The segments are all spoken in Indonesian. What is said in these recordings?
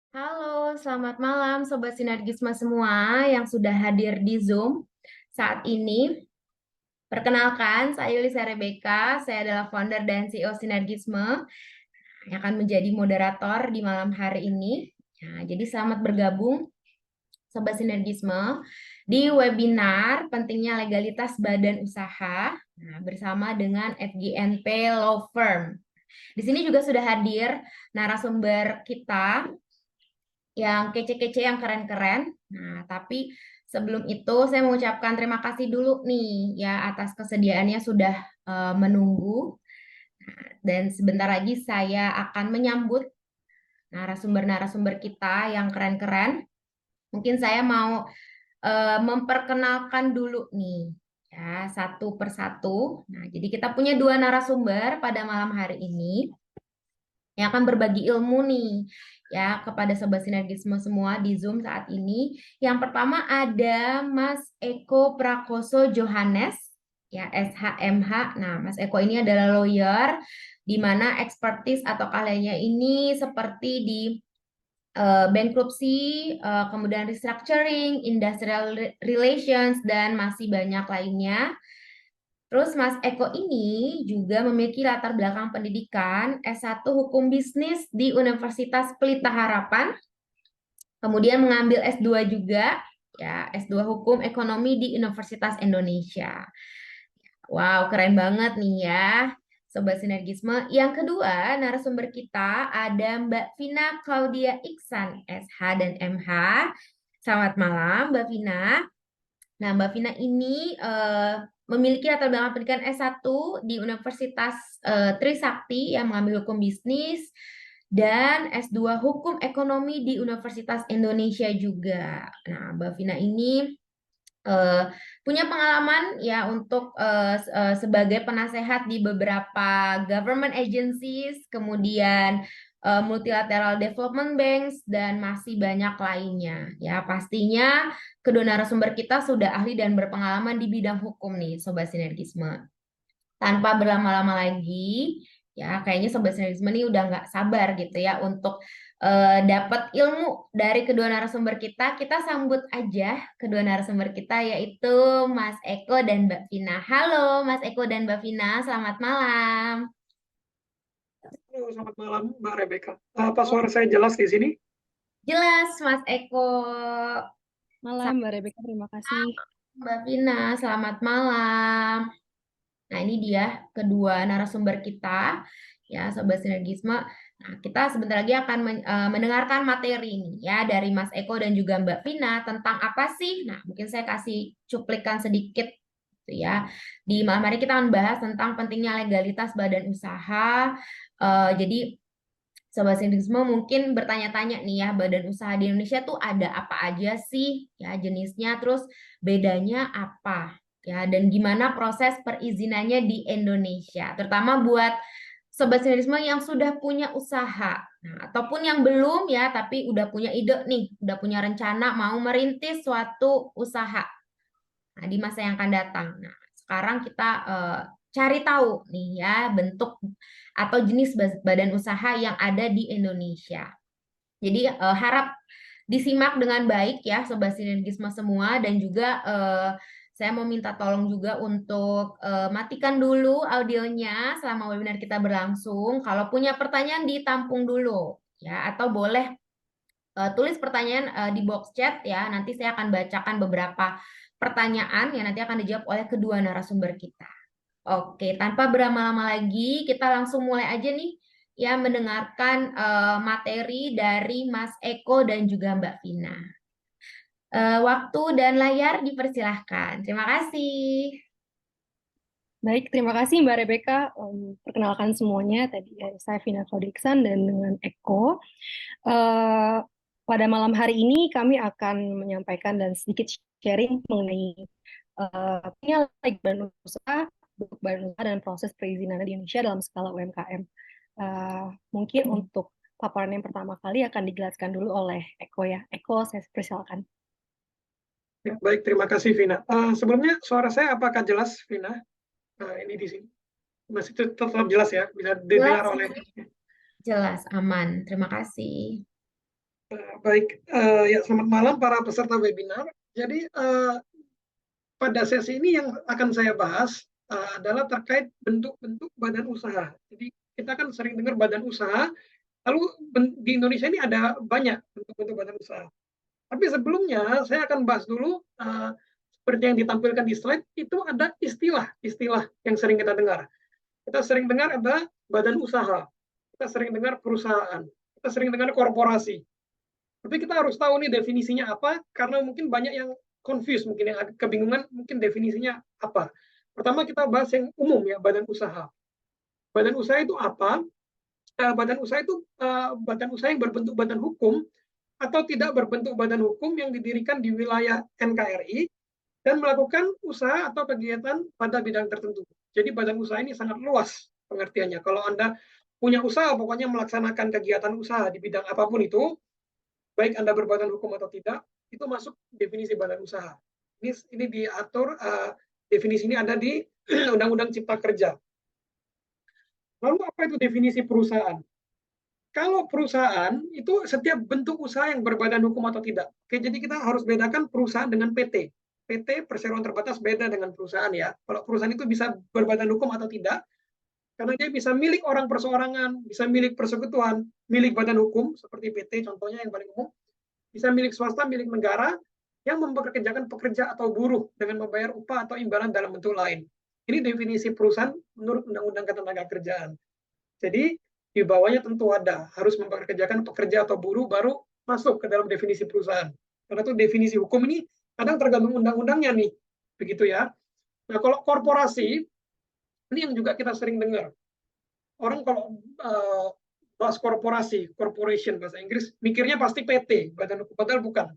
Halo, selamat malam Sobat Sinergisme semua yang sudah hadir di Zoom saat ini. Perkenalkan, saya Yulisa Rebecca, saya adalah founder dan CEO Sinergisme yang akan menjadi moderator di malam hari ini. Nah, jadi selamat bergabung Sobat Sinergisme di webinar pentingnya legalitas badan usaha bersama dengan FGNP Law Firm. Di sini juga sudah hadir narasumber kita yang kece-kece, yang keren-keren. Nah, tapi sebelum itu saya mengucapkan terima kasih dulu nih ya atas kesediaannya sudah menunggu. Dan sebentar lagi saya akan menyambut narasumber-narasumber kita yang keren-keren. Mungkin saya mau memperkenalkan dulu nih ya satu persatu. Nah, jadi kita punya dua narasumber pada malam hari ini yang akan berbagi ilmu nih ya kepada sobat sinergisme semua di Zoom saat ini. Yang pertama ada Mas Eko Prakoso Johannes ya SHMH. Nah, Mas Eko ini adalah lawyer di mana expertise atau keahliannya ini seperti di bankruptcy, kemudian restructuring, industrial relations dan masih banyak lainnya. Terus Mas Eko ini juga memiliki latar belakang pendidikan S1 Hukum Bisnis di Universitas Pelita Harapan, kemudian mengambil S2 juga, ya S2 Hukum Ekonomi di Universitas Indonesia. Wow, keren banget nih ya, Sobat Sinergisme. Yang kedua, narasumber kita ada Mbak Vina Claudia Iksan, SH dan MH. Selamat malam, Mbak Vina. Nah, Mbak Vina ini memiliki latar belakang pendidikan S1 di Universitas Trisakti yang mengambil hukum bisnis dan S2 Hukum Ekonomi di Universitas Indonesia juga. Nah, Mbak Vina ini eh, punya pengalaman ya untuk sebagai penasehat di beberapa government agencies, kemudian multilateral development banks dan masih banyak lainnya. Ya, pastinya kedua narasumber kita sudah ahli dan berpengalaman di bidang hukum nih, Sobat Sinergisme. Tanpa berlama-lama lagi, ya kayaknya Sobat Sinergisme ini udah nggak sabar gitu ya untuk dapat ilmu dari kedua narasumber kita. Kita sambut aja kedua narasumber kita yaitu Mas Eko dan Mbak Vina. Halo Mas Eko dan Mbak Vina, selamat malam. Halo, selamat malam Mbak Rebecca. Apa suara saya jelas di sini? Jelas Mas Eko. Malam Mbak Rebecca, terima kasih. Mbak Vina, selamat malam. Nah, ini dia kedua narasumber kita, ya, Sobat Sinergisme. Nah, kita sebentar lagi akan mendengarkan materi ini, ya, dari Mas Eko dan juga Mbak Vina tentang apa sih? Nah, mungkin saya kasih cuplikan sedikit, gitu ya. Di malam hari kita akan bahas tentang pentingnya legalitas badan usaha. Jadi, Sobat Sinergisme mungkin bertanya-tanya nih ya, badan usaha di Indonesia tuh ada apa aja sih? Ya, jenisnya, terus bedanya apa? Ya, dan gimana proses perizinannya di Indonesia, terutama buat sobat sinerisme yang sudah punya usaha, nah, ataupun yang belum ya, tapi udah punya ide nih, udah punya rencana mau merintis suatu usaha, nah, di masa yang akan datang. Nah, sekarang kita cari tahu nih ya bentuk atau jenis badan usaha yang ada di Indonesia. Jadi harap disimak dengan baik ya Sobat Sinergisme semua dan juga saya mau minta tolong juga untuk matikan dulu audionya selama webinar kita berlangsung. Kalau punya pertanyaan ditampung dulu ya atau boleh tulis pertanyaan di box chat ya. Nanti saya akan bacakan beberapa pertanyaan yang nanti akan dijawab oleh kedua narasumber kita. Oke, tanpa berlama-lama lagi, kita langsung mulai aja nih ya mendengarkan materi dari Mas Eko dan juga Mbak Vina. Waktu dan layar dipersilahkan. Terima kasih. Baik, terima kasih Mbak Rebecca. Perkenalkan semuanya, tadi saya Vina Claudiksan dan dengan Eko. Pada malam hari ini kami akan menyampaikan dan sedikit sharing mengenai badan usaha, bentuk badan usaha dan proses perizinan di Indonesia dalam skala UMKM. Mungkin untuk paparan yang pertama kali akan dijelaskan dulu oleh Eko ya. Eko, saya persilakan. Ya, baik, terima kasih Vina. Sebelumnya suara saya apakah jelas Vina? Ini di sini masih tetap jelas ya, bisa didengar Jelas, oleh. jelas, aman. Terima kasih. Baik, ya selamat malam para peserta webinar. Jadi pada sesi ini yang akan saya bahas adalah terkait bentuk-bentuk badan usaha. Jadi kita kan sering dengar badan usaha, lalu di Indonesia ini ada banyak bentuk-bentuk badan usaha. Tapi sebelumnya saya akan bahas dulu seperti yang ditampilkan di slide, itu ada istilah-istilah yang sering kita dengar. Kita sering dengar ada badan usaha, kita sering dengar perusahaan, kita sering dengar korporasi. Tapi kita harus tahu nih definisinya apa, karena mungkin banyak yang confused, mungkin yang agak kebingungan, mungkin definisinya apa. Pertama kita bahas yang umum ya, badan usaha. Badan usaha itu apa? Badan usaha itu badan usaha yang berbentuk badan hukum atau tidak berbentuk badan hukum yang didirikan di wilayah NKRI dan melakukan usaha atau kegiatan pada bidang tertentu. Jadi badan usaha ini sangat luas pengertiannya. Kalau Anda punya usaha, pokoknya melaksanakan kegiatan usaha di bidang apapun itu, baik Anda berbadan hukum atau tidak, itu masuk definisi badan usaha. Ini diatur, definisi ini ada di Undang-Undang Cipta Kerja. Lalu apa itu definisi perusahaan? Kalau perusahaan itu setiap bentuk usaha yang berbadan hukum atau tidak. Oke, jadi kita harus bedakan perusahaan dengan PT. PT perseroan terbatas beda dengan perusahaan ya. Kalau perusahaan itu bisa berbadan hukum atau tidak, karena dia bisa milik orang perseorangan, bisa milik persekutuan, milik badan hukum seperti PT contohnya yang paling umum, bisa milik swasta, milik negara yang mempekerjakan pekerja atau buruh dengan membayar upah atau imbalan dalam bentuk lain. Ini definisi perusahaan menurut Undang-Undang Ketenagakerjaan. Jadi di bawahnya tentu ada harus mempekerjakan pekerja atau buruh baru masuk ke dalam definisi perusahaan. Karena itu definisi hukum ini kadang tergantung undang-undangnya nih, begitu ya. Nah kalau korporasi ini yang juga kita sering dengar. Orang kalau bahas korporasi, corporation bahasa Inggris, mikirnya pasti PT, badan hukum, padahal bukan.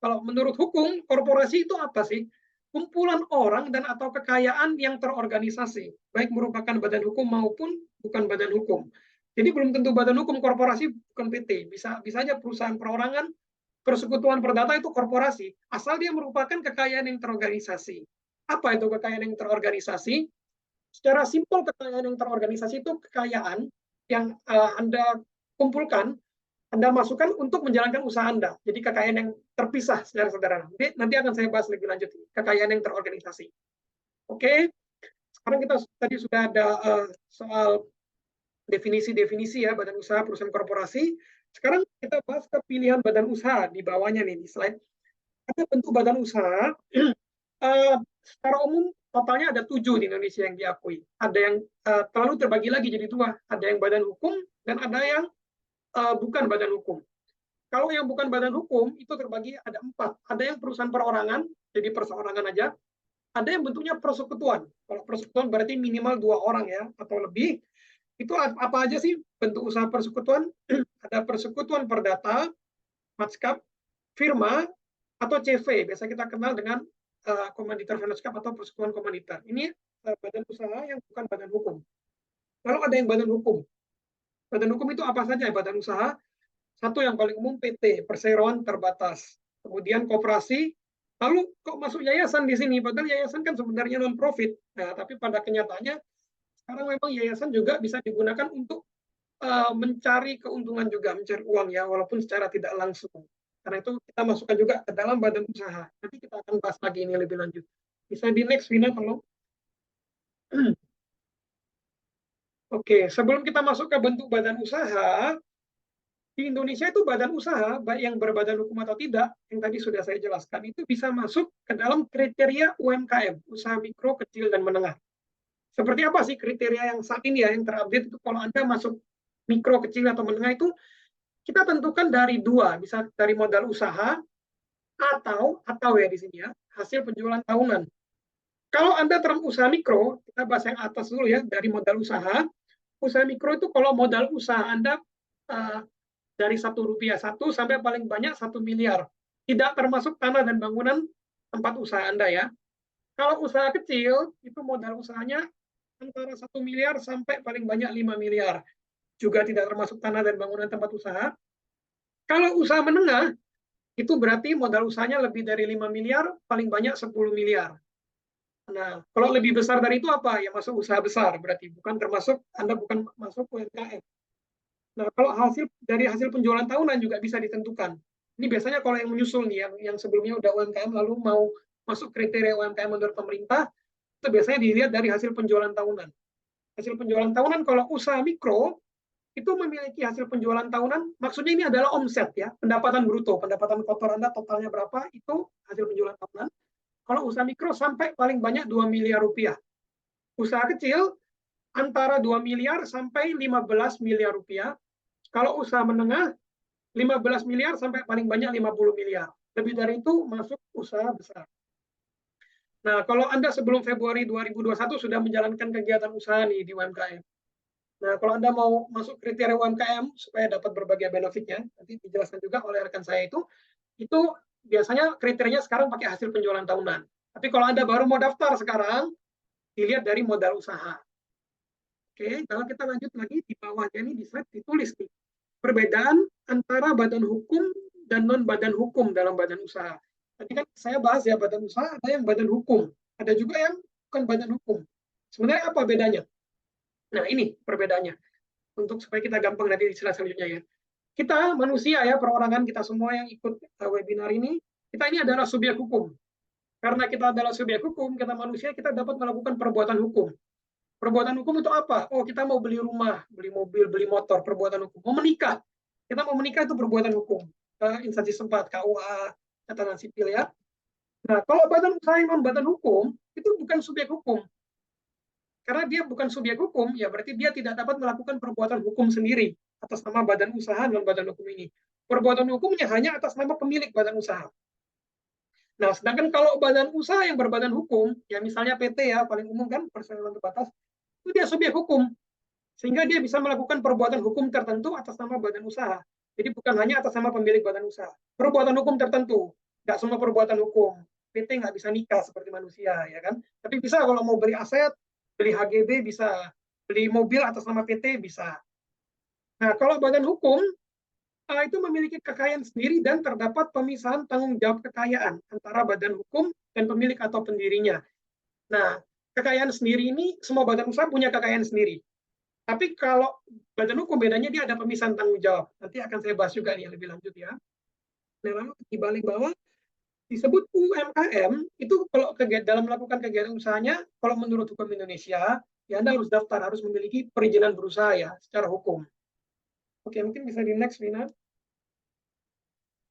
Kalau menurut hukum, korporasi itu apa sih? Kumpulan orang dan atau kekayaan yang terorganisasi, baik merupakan badan hukum maupun bukan badan hukum. Jadi belum tentu badan hukum korporasi bukan PT, bisa aja perusahaan perorangan, persekutuan perdata itu korporasi, asal dia merupakan kekayaan yang terorganisasi. Apa itu kekayaan yang terorganisasi? Secara simpel kekayaan yang terorganisasi itu kekayaan yang Anda kumpulkan, Anda masukkan untuk menjalankan usaha Anda. Jadi kekayaan yang terpisah secara sederhana. Nanti akan saya bahas lebih lanjut. Kekayaan yang terorganisasi. Oke, sekarang kita tadi sudah ada soal definisi-definisi ya, badan usaha, perusahaan korporasi. Sekarang kita bahas ke pilihan badan usaha di bawahnya nih, di slide. Ada bentuk badan usaha, secara umum totalnya ada 7 di Indonesia yang diakui. Ada yang terlalu terbagi lagi jadi 2. Ada yang badan hukum dan ada yang bukan badan hukum. Kalau yang bukan badan hukum itu terbagi ada 4. Ada yang perusahaan perorangan, jadi perseorangan aja. Ada yang bentuknya persekutuan. Kalau persekutuan berarti minimal 2 orang ya atau lebih. Itu apa aja sih bentuk usaha persekutuan? Ada persekutuan perdata, matskap, firma, atau CV. Biasa kita kenal dengan komanditer matskap atau persekutuan komanditer. Ini badan usaha yang bukan badan hukum. Lalu ada yang badan hukum. Badan hukum itu apa saja badan usaha? Satu yang paling umum PT, perseroan terbatas. Kemudian koperasi, lalu kok masuk yayasan di sini? Padahal yayasan kan sebenarnya non-profit. Nah, tapi pada kenyataannya, sekarang memang yayasan juga bisa digunakan untuk mencari keuntungan juga, mencari uang ya, walaupun secara tidak langsung. Karena itu kita masukkan juga ke dalam badan usaha. Nanti kita akan bahas lagi ini lebih lanjut. Bisa di next, Vina, tolong. Oke, sebelum kita masuk ke bentuk badan usaha, di Indonesia itu badan usaha, baik yang berbadan hukum atau tidak, yang tadi sudah saya jelaskan, itu bisa masuk ke dalam kriteria UMKM, usaha mikro, kecil, dan menengah. Seperti apa sih kriteria yang saat ini ya, yang terupdate itu kalau Anda masuk mikro, kecil, atau menengah itu, kita tentukan dari 2, bisa dari modal usaha, atau ya di sini ya, hasil penjualan tahunan. Kalau Anda term usaha mikro, kita bahas yang atas dulu ya, dari modal usaha. Usaha mikro itu kalau modal usaha Anda dari Rp1 sampai paling banyak 1 miliar. Tidak termasuk tanah dan bangunan tempat usaha Anda ya. Kalau usaha kecil, itu modal usahanya antara 1 miliar sampai paling banyak 5 miliar. Juga tidak termasuk tanah dan bangunan tempat usaha. Kalau usaha menengah, itu berarti modal usahanya lebih dari 5 miliar, paling banyak 10 miliar. Nah, kalau lebih besar dari itu apa? Ya masuk usaha besar, berarti bukan termasuk, Anda bukan masuk UMKM. Nah, kalau dari hasil penjualan tahunan juga bisa ditentukan. Ini biasanya kalau yang menyusul nih, yang sebelumnya udah UMKM lalu mau masuk kriteria UMKM menurut pemerintah, itu biasanya dilihat dari hasil penjualan tahunan. Hasil penjualan tahunan kalau usaha mikro itu memiliki hasil penjualan tahunan, maksudnya ini adalah omset ya, pendapatan bruto, pendapatan kotor Anda totalnya berapa, itu hasil penjualan tahunan. Kalau usaha mikro sampai paling banyak 2 miliar rupiah. Usaha kecil antara 2 miliar sampai 15 miliar rupiah. Kalau usaha menengah 15 miliar sampai paling banyak 50 miliar. Lebih dari itu masuk usaha besar. Nah, kalau Anda sebelum Februari 2021 sudah menjalankan kegiatan usaha nih di UMKM. Nah, kalau Anda mau masuk kriteria UMKM supaya dapat berbagai benefitnya, nanti dijelaskan juga oleh rekan saya itu biasanya kriterianya sekarang pakai hasil penjualan tahunan. Tapi kalau Anda baru mau daftar sekarang, dilihat dari modal usaha. Oke, kalau kita lanjut lagi di bawahnya ini di slide ditulis nih, perbedaan antara badan hukum dan non badan hukum dalam badan usaha. Tadi kan saya bahas ya badan usaha, ada yang badan hukum, ada juga yang bukan badan hukum. Sebenarnya apa bedanya? Nah, ini perbedaannya. Untuk supaya kita gampang nanti di slide selanjutnya ya. Kita manusia ya, perorangan kita semua yang ikut webinar ini, kita ini adalah subjek hukum. Karena kita adalah subjek hukum, kita manusia, kita dapat melakukan perbuatan hukum. Perbuatan hukum itu apa? Oh, kita mau beli rumah, beli mobil, beli motor, perbuatan hukum. Mau menikah, kita mau menikah itu perbuatan hukum. Instansi setempat, KUA, catatan sipil ya. Nah, kalau badan usaha non badan hukum, itu bukan subjek hukum. Karena dia bukan subjek hukum, ya berarti dia tidak dapat melakukan perbuatan hukum sendiri atas nama badan usaha non badan hukum ini. Perbuatan hukumnya hanya atas nama pemilik badan usaha. Nah, sedangkan kalau badan usaha yang berbadan hukum, ya misalnya PT ya, paling umum kan, perseroan terbatas, itu dia subjek hukum. Sehingga dia bisa melakukan perbuatan hukum tertentu atas nama badan usaha. Jadi bukan hanya atas nama pemilik badan usaha. Perbuatan hukum tertentu, nggak semua perbuatan hukum. PT nggak bisa nikah seperti manusia, ya kan? Tapi bisa kalau mau beli aset, beli HGB bisa, beli mobil atas nama PT bisa. Nah, kalau badan hukum itu memiliki kekayaan sendiri dan terdapat pemisahan tanggung jawab kekayaan antara badan hukum dan pemilik atau pendirinya. Nah, kekayaan sendiri ini semua badan usaha punya kekayaan sendiri. Tapi kalau badan hukum bedanya dia ada pemisahan tanggung jawab. Nanti akan saya bahas juga nih lebih lanjut ya. Nah, lalu di balik bawah disebut UMKM itu kalau dalam melakukan kegiatan usahanya, kalau menurut hukum Indonesia, ya Anda harus daftar, harus memiliki perizinan berusaha ya secara hukum. Oke, mungkin bisa di next, Vina.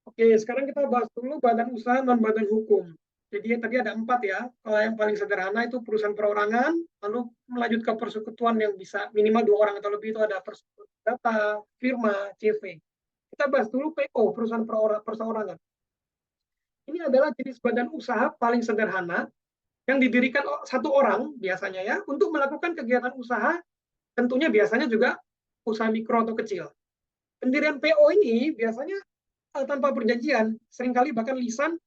Oke, sekarang kita bahas dulu badan usaha non badan hukum. Jadi tadi ada 4 ya. Kalau yang paling sederhana itu perusahaan perorangan, lalu melanjut ke persekutuan yang bisa minimal 2 orang atau lebih itu ada persekutuan data, firma, CV. Kita bahas dulu PO, perusahaan perseorangan. Ini adalah jenis badan usaha paling sederhana yang didirikan satu orang biasanya ya untuk melakukan kegiatan usaha, tentunya biasanya juga usaha mikro atau kecil. Pendirian PO ini biasanya tanpa perjanjian, seringkali bahkan lisan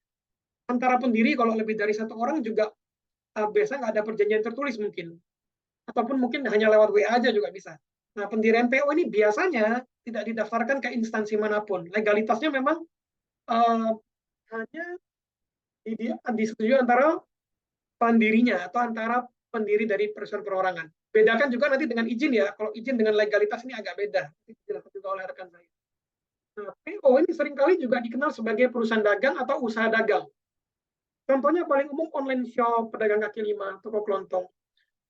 antara pendiri kalau lebih dari satu orang juga biasa nggak ada perjanjian tertulis mungkin, ataupun mungkin hanya lewat WA aja juga bisa. Nah, pendirian PO ini biasanya tidak didaftarkan ke instansi manapun. Legalitasnya memang hanya disetujui antara pendirinya atau antara pendiri dari perusahaan perorangan. Bedakan juga nanti dengan izin ya. Kalau izin dengan legalitas ini agak beda. Ini dijelaskan juga oleh rekan saya. Nah, PO ini seringkali juga dikenal sebagai perusahaan dagang atau usaha dagang. Contohnya paling umum online shop, pedagang kaki lima, toko kelontong.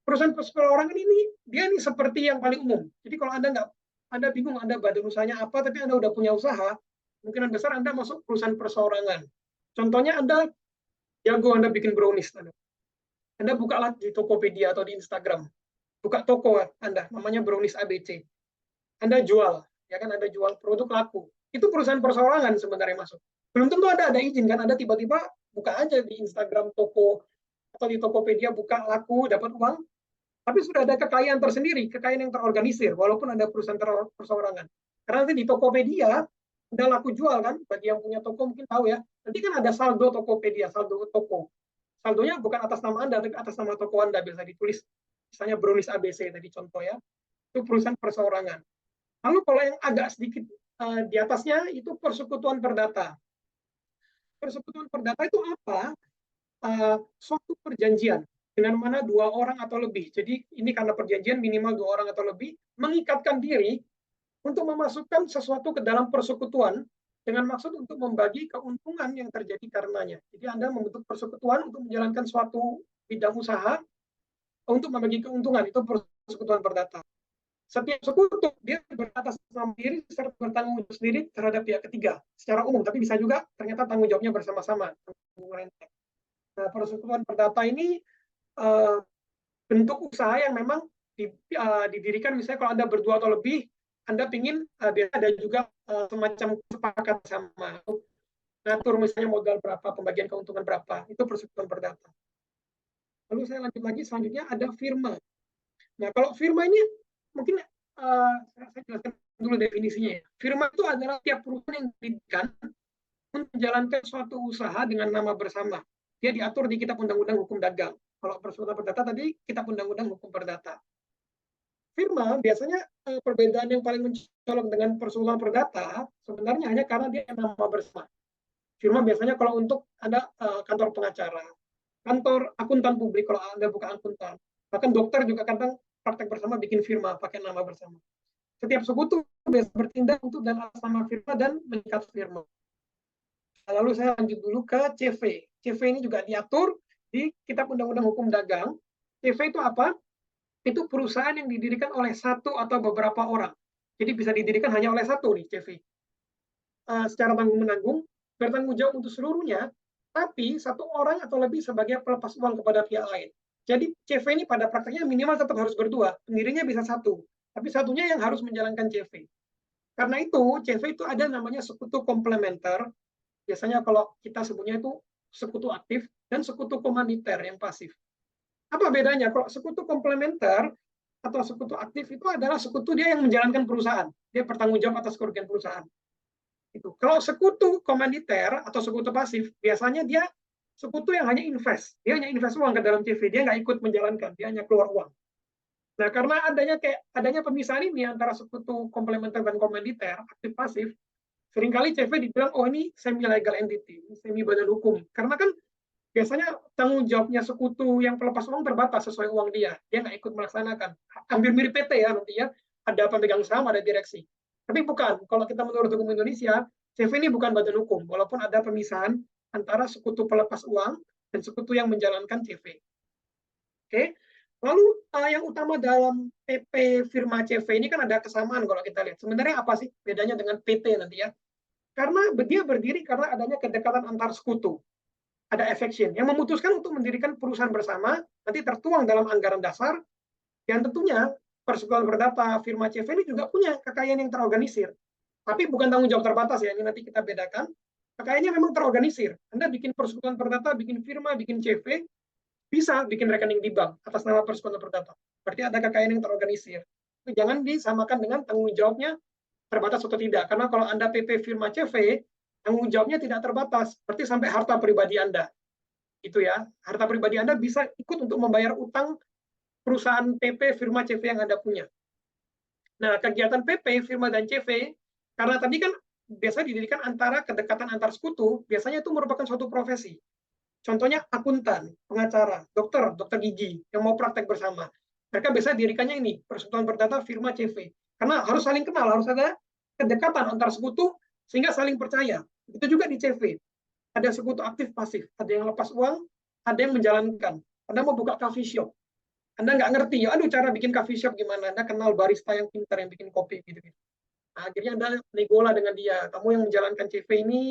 Perusahaan perorangan ini, dia ini seperti yang paling umum. Jadi kalau Anda bingung Anda badan usahanya apa, tapi Anda udah punya usaha, kemungkinan besar Anda masuk perusahaan perseorangan. Contohnya Anda jago Anda bikin brownies. Anda buka di Tokopedia atau di Instagram. Buka toko Anda, namanya Brownies ABC. Anda jual, ya kan Anda jual produk laku. Itu perusahaan perseorangan sebenarnya masuk. Belum tentu Anda ada izin kan, Anda tiba-tiba buka aja di Instagram toko atau di Tokopedia buka laku dapat uang, tapi sudah ada kekayaan tersendiri, kekayaan yang terorganisir walaupun ada perusahaan perseorangan. Karena nanti di Tokopedia udah laku jual kan, bagi yang punya toko mungkin tahu ya. Nanti kan ada saldo Tokopedia, saldo toko. Saldonya bukan atas nama Anda, tapi atas nama toko Anda biasa ditulis misalnya Brownies ABC tadi contoh ya. Itu perusahaan perseorangan. Lalu kalau yang agak sedikit di atasnya itu persekutuan perdata. Persekutuan perdata itu apa? Suatu perjanjian dengan mana 2 orang atau lebih. Jadi ini karena perjanjian minimal 2 orang atau lebih mengikatkan diri untuk memasukkan sesuatu ke dalam persekutuan dengan maksud untuk membagi keuntungan yang terjadi karenanya. Jadi Anda membentuk persekutuan untuk menjalankan suatu bidang usaha untuk membagi keuntungan, itu persekutuan perdata. Setiap sekutu dia beratas nama diri serta bertanggung jawab sendiri terhadap pihak ketiga secara umum, tapi bisa juga ternyata tanggung jawabnya bersama-sama. Nah, persekutuan perdata ini bentuk usaha yang memang didirikan, misalnya kalau Anda berdua atau lebih, Anda ingin biasanya ada juga semacam kesepakatan sama, ngatur misalnya modal berapa, pembagian keuntungan berapa, itu persekutuan perdata. Lalu saya lanjut lagi, selanjutnya ada firma. Nah, kalau firma ini mungkin saya jelaskan dulu definisinya ya. Firma itu adalah tiap perusahaan yang didirikan untuk menjalankan suatu usaha dengan nama bersama. Dia diatur di Kitab Undang-Undang Hukum Dagang. Kalau persekutuan perdata tadi, Kitab Undang-Undang Hukum Perdata. Firma biasanya perbedaan yang paling mencolok dengan persekutuan perdata sebenarnya hanya karena dia nama bersama. Firma biasanya kalau untuk ada kantor pengacara, kantor akuntan publik kalau Anda buka akuntan, bahkan dokter juga kadang praktek bersama bikin firma pakai nama bersama. Setiap sekutu biasa bertindak untuk dan atas nama firma dan mengikat firma. Lalu saya lanjut dulu ke CV. CV ini juga diatur di Kitab Undang-Undang Hukum Dagang. CV itu apa? Itu perusahaan yang didirikan oleh satu atau beberapa orang. Jadi bisa didirikan hanya oleh satu nih CV. Secara tanggung-menanggung, bertanggung jawab untuk seluruhnya, tapi satu orang atau lebih sebagai pelepas uang kepada pihak lain. Jadi CV ini pada prakteknya minimal tetap harus berdua, pendirinya bisa satu, tapi satunya yang harus menjalankan CV. Karena itu, CV itu ada namanya sekutu komplementer, biasanya kalau kita sebutnya itu sekutu aktif, dan sekutu komaniter yang pasif. Apa bedanya? Kalau sekutu komplementer atau sekutu aktif itu adalah sekutu dia yang menjalankan perusahaan, dia bertanggung jawab atas kerugian perusahaan. Itu. Kalau sekutu komaniter atau sekutu pasif, biasanya dia sekutu yang hanya invest. Dia hanya invest uang ke dalam CV, dia nggak ikut menjalankan, dia hanya keluar uang. Nah, karena adanya pemisahan ini antara sekutu komplementer dan komaniter, aktif pasif, seringkali CV dibilang, oh ini semi legal entity, semi badan hukum. Karena kan biasanya tanggung jawabnya sekutu yang pelepas uang terbatas sesuai uang dia nggak ikut melaksanakan. Hampir mirip PT ya nanti ya, ada pemegang saham, ada direksi. Tapi bukan, kalau kita menurut hukum Indonesia, CV ini bukan badan hukum, walaupun ada pemisahan antara sekutu pelepas uang dan sekutu yang menjalankan CV. Oke, lalu yang utama dalam PP firma CV ini kan ada kesamaan kalau kita lihat. Sebenarnya apa sih bedanya dengan PT nanti ya? Karena dia berdiri karena adanya kedekatan antar sekutu. Ada affection yang memutuskan untuk mendirikan perusahaan bersama, nanti tertuang dalam anggaran dasar, dan tentunya persekutuan perdata firma CV ini juga punya kekayaan yang terorganisir. Tapi bukan tanggung jawab terbatas ya, ini nanti kita bedakan. Kekayaannya memang terorganisir. Anda bikin persekutuan perdata, bikin firma, bikin CV, bisa bikin rekening di bank atas nama persekutuan perdata. Berarti ada kekayaan yang terorganisir. Jangan disamakan dengan tanggung jawabnya terbatas atau tidak. Karena kalau Anda PP firma CV, tanggung jawabnya tidak terbatas. Berarti sampai harta pribadi Anda. Itu ya. Harta pribadi Anda bisa ikut untuk membayar utang perusahaan PP firma CV yang Anda punya. Nah, kegiatan PP, firma dan CV, karena tadi kan biasa didirikan antara kedekatan antar sekutu, biasanya itu merupakan suatu profesi. Contohnya akuntan, pengacara, dokter gigi yang mau praktek bersama. Mereka biasa dirikannya ini, persekutuan perdata firma CV. Karena harus saling kenal, harus ada kedekatan antar sekutu sehingga saling percaya. Itu juga di CV. Ada sekutu aktif pasif, ada yang lepas uang, ada yang menjalankan. Anda mau buka coffee shop, Anda nggak ngerti, ya, aduh cara bikin coffee shop gimana, Anda kenal barista yang pintar yang bikin kopi gitu-gitu. Nah, akhirnya Anda negola dengan dia, kamu yang menjalankan CV ini,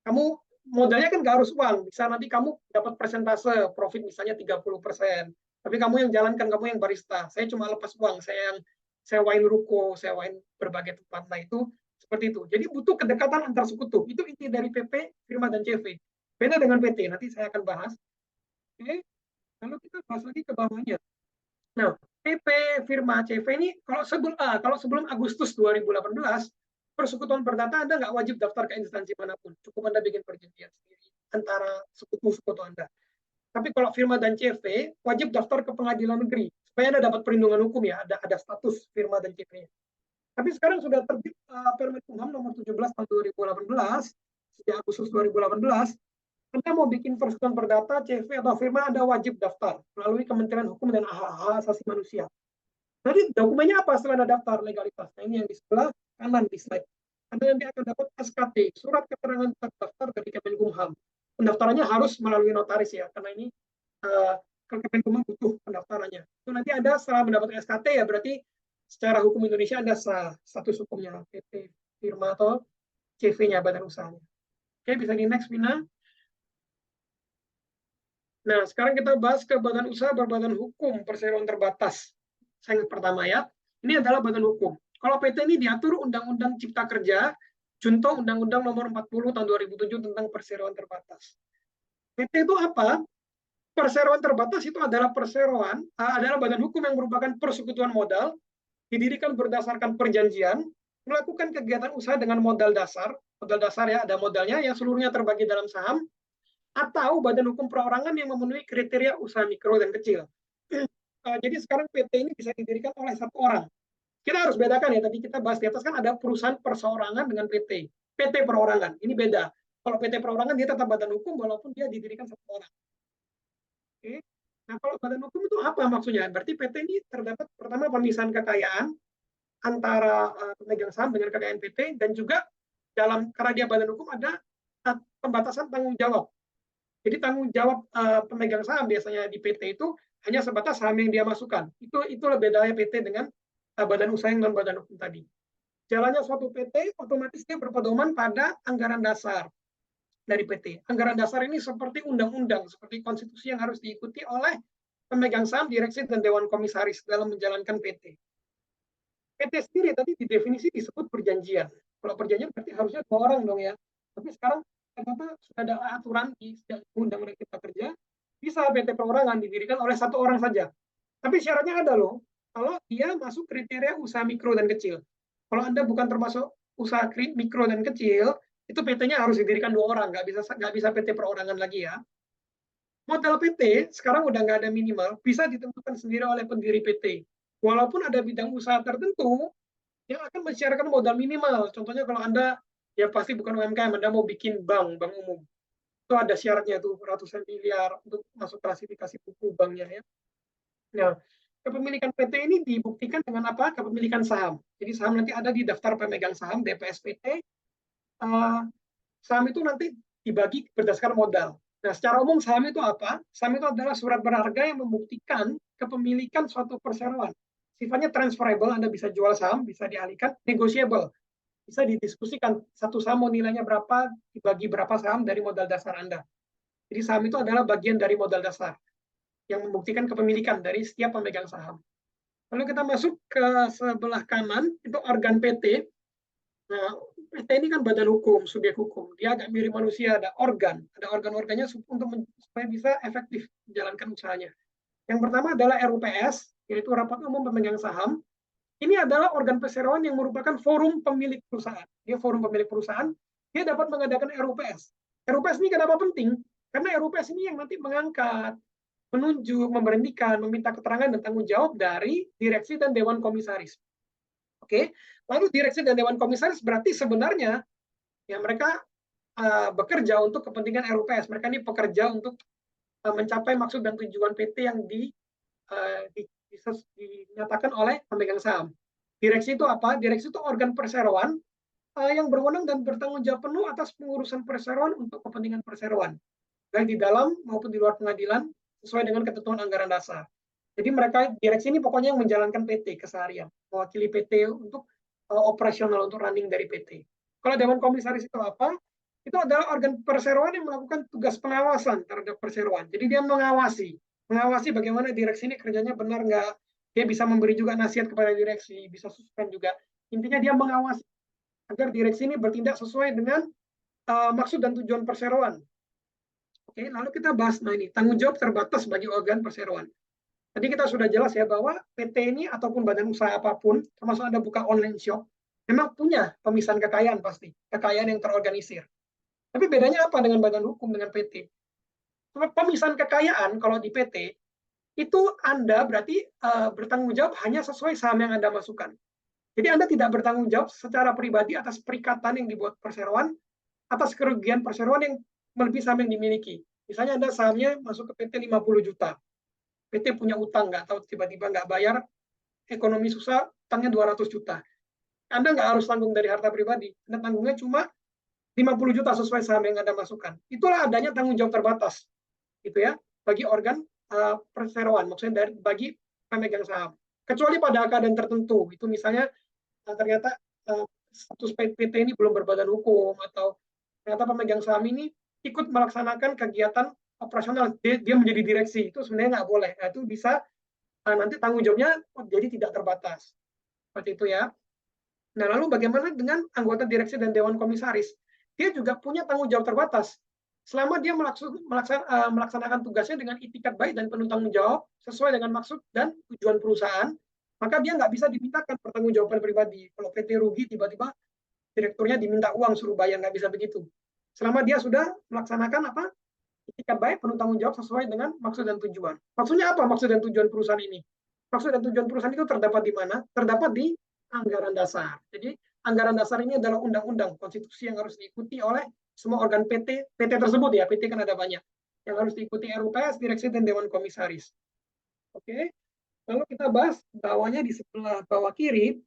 kamu modalnya kan nggak harus uang, bisa nanti kamu dapat persentase profit misalnya 30%, tapi kamu yang jalankan, kamu yang barista, saya cuma lepas uang, saya yang sewain ruko, sewain berbagai tempat. Nah itu seperti itu. Jadi butuh kedekatan antar sekutu. Itu inti dari PP, firma dan CV. Beda dengan PT, nanti saya akan bahas. Oke, lalu kita bahas lagi ke bawahnya. Nah, PP, firma, CV ini kalau sebelum Agustus 2018, persekutuan perdata Anda nggak wajib daftar ke instansi manapun. Cukup Anda bikin perjanjian sendiri antara sekutu-sekutu Anda. Tapi kalau firma dan CV, wajib daftar ke pengadilan negeri. Supaya Anda dapat perlindungan hukum ya, ada status firma dan CV-nya. Tapi sekarang sudah terbit Permen Kumham nomor 17 tahun 2018, sejak Agustus 2018, Anda mau bikin persekutuan perdata, CV, atau firma, Anda wajib daftar melalui Kementerian Hukum dan Hak Asasi Manusia. Nanti dokumennya apa setelah ada daftar legalitas? Nah, ini yang di sebelah kanan di slide. Anda nanti akan dapat SKT, surat keterangan terdaftar dari Kemenkumham. Pendaftarannya harus melalui notaris ya, karena ini Kemenkumham butuh pendaftarannya. Itu nanti ada setelah mendapatkan SKT ya, berarti secara hukum Indonesia ada status hukumnya, PT, firma atau CV-nya, badan usahanya. Oke, bisa di next, Bina. Nah, sekarang kita bahas ke badan usaha berbadan hukum perseroan terbatas. Yang pertama ya, ini adalah badan hukum. Kalau PT ini diatur Undang-Undang Cipta Kerja, contoh Undang-Undang Nomor 40 Tahun 2007 tentang perseroan terbatas. PT itu apa? Perseroan terbatas itu adalah adalah badan hukum yang merupakan persekutuan modal, didirikan berdasarkan perjanjian, melakukan kegiatan usaha dengan modal dasar ya, ada modalnya yang seluruhnya terbagi dalam saham, atau badan hukum perorangan yang memenuhi kriteria usaha mikro dan kecil. Jadi sekarang PT ini bisa didirikan oleh satu orang. Kita harus bedakan ya, tadi kita bahas di atas kan ada perusahaan perseorangan dengan PT. PT perorangan, ini beda. Kalau PT perorangan dia tetap badan hukum walaupun dia didirikan satu orang. Oke. Nah, kalau badan hukum itu apa maksudnya? Berarti PT ini terdapat pertama pemisahan kekayaan antara pemegang saham dengan kekayaan PT, dan juga karena dia badan hukum ada pembatasan tanggung jawab. Jadi tanggung jawab pemegang saham biasanya di PT itu hanya sebatas saham yang dia masukkan. Itulah bedanya PT dengan badan usaha yang non badan hukum tadi. Jalannya suatu PT otomatis dia berpedoman pada anggaran dasar dari PT. Anggaran dasar ini seperti undang-undang, seperti konstitusi yang harus diikuti oleh pemegang saham, direksi, dan dewan komisaris dalam menjalankan PT. PT sendiri tadi di definisi disebut perjanjian. Kalau perjanjian berarti harusnya 2 orang dong ya. Tapi sekarang ternyata sudah ada aturan di Undang-Undang Cipta Kerja, bisa PT perorangan didirikan oleh 1 orang saja. Tapi syaratnya ada loh, kalau dia masuk kriteria usaha mikro dan kecil. Kalau Anda bukan termasuk usaha mikro dan kecil, itu PT-nya harus didirikan 2 orang, nggak bisa PT perorangan lagi ya. Modal PT sekarang udah nggak ada minimal, bisa ditentukan sendiri oleh pendiri PT. Walaupun ada bidang usaha tertentu yang akan mensyaratkan modal minimal. Contohnya kalau Anda ya pasti bukan UMKM, Anda mau bikin bank umum. Itu ada syaratnya tuh ratusan miliar untuk masuk klasifikasi buku banknya ya. Nah, kepemilikan PT ini dibuktikan dengan apa? Kepemilikan saham. Jadi saham nanti ada di daftar pemegang saham DPS PT. Saham itu nanti dibagi berdasarkan modal. Nah, secara umum saham itu apa? Saham itu adalah surat berharga yang membuktikan kepemilikan suatu perseroan. Sifatnya transferable, Anda bisa jual saham, bisa dialihkan, negotiable. Bisa didiskusikan, satu saham mau nilainya berapa, dibagi berapa saham dari modal dasar Anda. Jadi saham itu adalah bagian dari modal dasar yang membuktikan kepemilikan dari setiap pemegang saham. Lalu kita masuk ke sebelah kanan, itu organ PT. Nah, PT ini kan badan hukum, subjek hukum. Dia agak mirip manusia, ada organ-organnya untuk supaya bisa efektif menjalankan usahanya. Yang pertama adalah RUPS, yaitu Rapat Umum Pemegang Saham. Ini adalah organ perseroan yang merupakan forum pemilik perusahaan. Dia forum pemilik perusahaan, dia dapat mengadakan RUPS. RUPS ini kenapa penting? Karena RUPS ini yang nanti mengangkat, menunjuk, memberhentikan, meminta keterangan dan tanggung jawab dari direksi dan dewan komisaris. Oke, lalu direksi dan dewan komisaris berarti sebenarnya ya mereka bekerja untuk kepentingan RUPS. Mereka ini pekerja untuk mencapai maksud dan tujuan PT yang dinyatakan oleh pemegang saham. Direksi itu apa? Direksi itu organ perseroan yang berwenang dan bertanggung jawab penuh atas pengurusan perseroan untuk kepentingan perseroan, baik di dalam maupun di luar pengadilan sesuai dengan ketentuan anggaran dasar. Jadi mereka direksi ini pokoknya yang menjalankan PT keseharian, mewakili PT untuk operasional, untuk running dari PT. Kalau dewan komisaris itu apa? Itu adalah organ perseroan yang melakukan tugas pengawasan terhadap perseroan. Jadi dia mengawasi bagaimana direksi ini kerjanya benar nggak. Dia bisa memberi juga nasihat kepada direksi, bisa susukan juga. Intinya dia mengawasi agar direksi ini bertindak sesuai dengan maksud dan tujuan perseroan. Oke, lalu kita bahas, nah ini tanggung jawab terbatas bagi organ perseroan. Tadi kita sudah jelas ya bahwa PT ini ataupun badan usaha apapun, termasuk Anda buka online shop, memang punya pemisahan kekayaan pasti, kekayaan yang terorganisir. Tapi bedanya apa dengan badan hukum dengan PT? Pemisahan kekayaan kalau di PT, itu Anda berarti bertanggung jawab hanya sesuai saham yang Anda masukkan. Jadi Anda tidak bertanggung jawab secara pribadi atas perikatan yang dibuat perseroan, atas kerugian perseroan yang melebihi saham yang dimiliki. Misalnya Anda sahamnya masuk ke PT 50 juta. PT punya utang, nggak tahu tiba-tiba nggak bayar, ekonomi susah, utangnya 200 juta. Anda nggak harus tanggung dari harta pribadi, Anda tanggungnya cuma 50 juta sesuai saham yang Anda masukkan. Itulah adanya tanggung jawab terbatas, gitu ya, bagi organ perseroan, maksudnya bagi pemegang saham. Kecuali pada keadaan tertentu, itu misalnya ternyata status PT ini belum berbadan hukum, atau ternyata pemegang saham ini ikut melaksanakan kegiatan operasional, dia menjadi direksi, itu sebenarnya nggak boleh. Nah, itu bisa nanti tanggung jawabnya jadi tidak terbatas. Seperti itu ya. Nah, lalu bagaimana dengan anggota direksi dan dewan komisaris? Dia juga punya tanggung jawab terbatas. Selama dia melaksanakan tugasnya dengan itikat baik dan penuh tanggung jawab sesuai dengan maksud dan tujuan perusahaan, maka dia nggak bisa dimintakan pertanggungjawaban pribadi. Kalau PT rugi, tiba-tiba direkturnya diminta uang suruh bayar, nggak bisa begitu. Selama dia sudah melaksanakan itikat baik, penuh tanggung jawab sesuai dengan maksud dan tujuan. Maksudnya apa maksud dan tujuan perusahaan ini? Maksud dan tujuan perusahaan itu terdapat di mana? Terdapat di anggaran dasar. Jadi anggaran dasar ini adalah undang-undang konstitusi yang harus diikuti oleh semua organ PT tersebut ya. PT kan ada banyak yang harus diikuti RUPS, direksi dan dewan komisaris. Oke. Lalu kita bahas bawahnya di sebelah bawah kiri.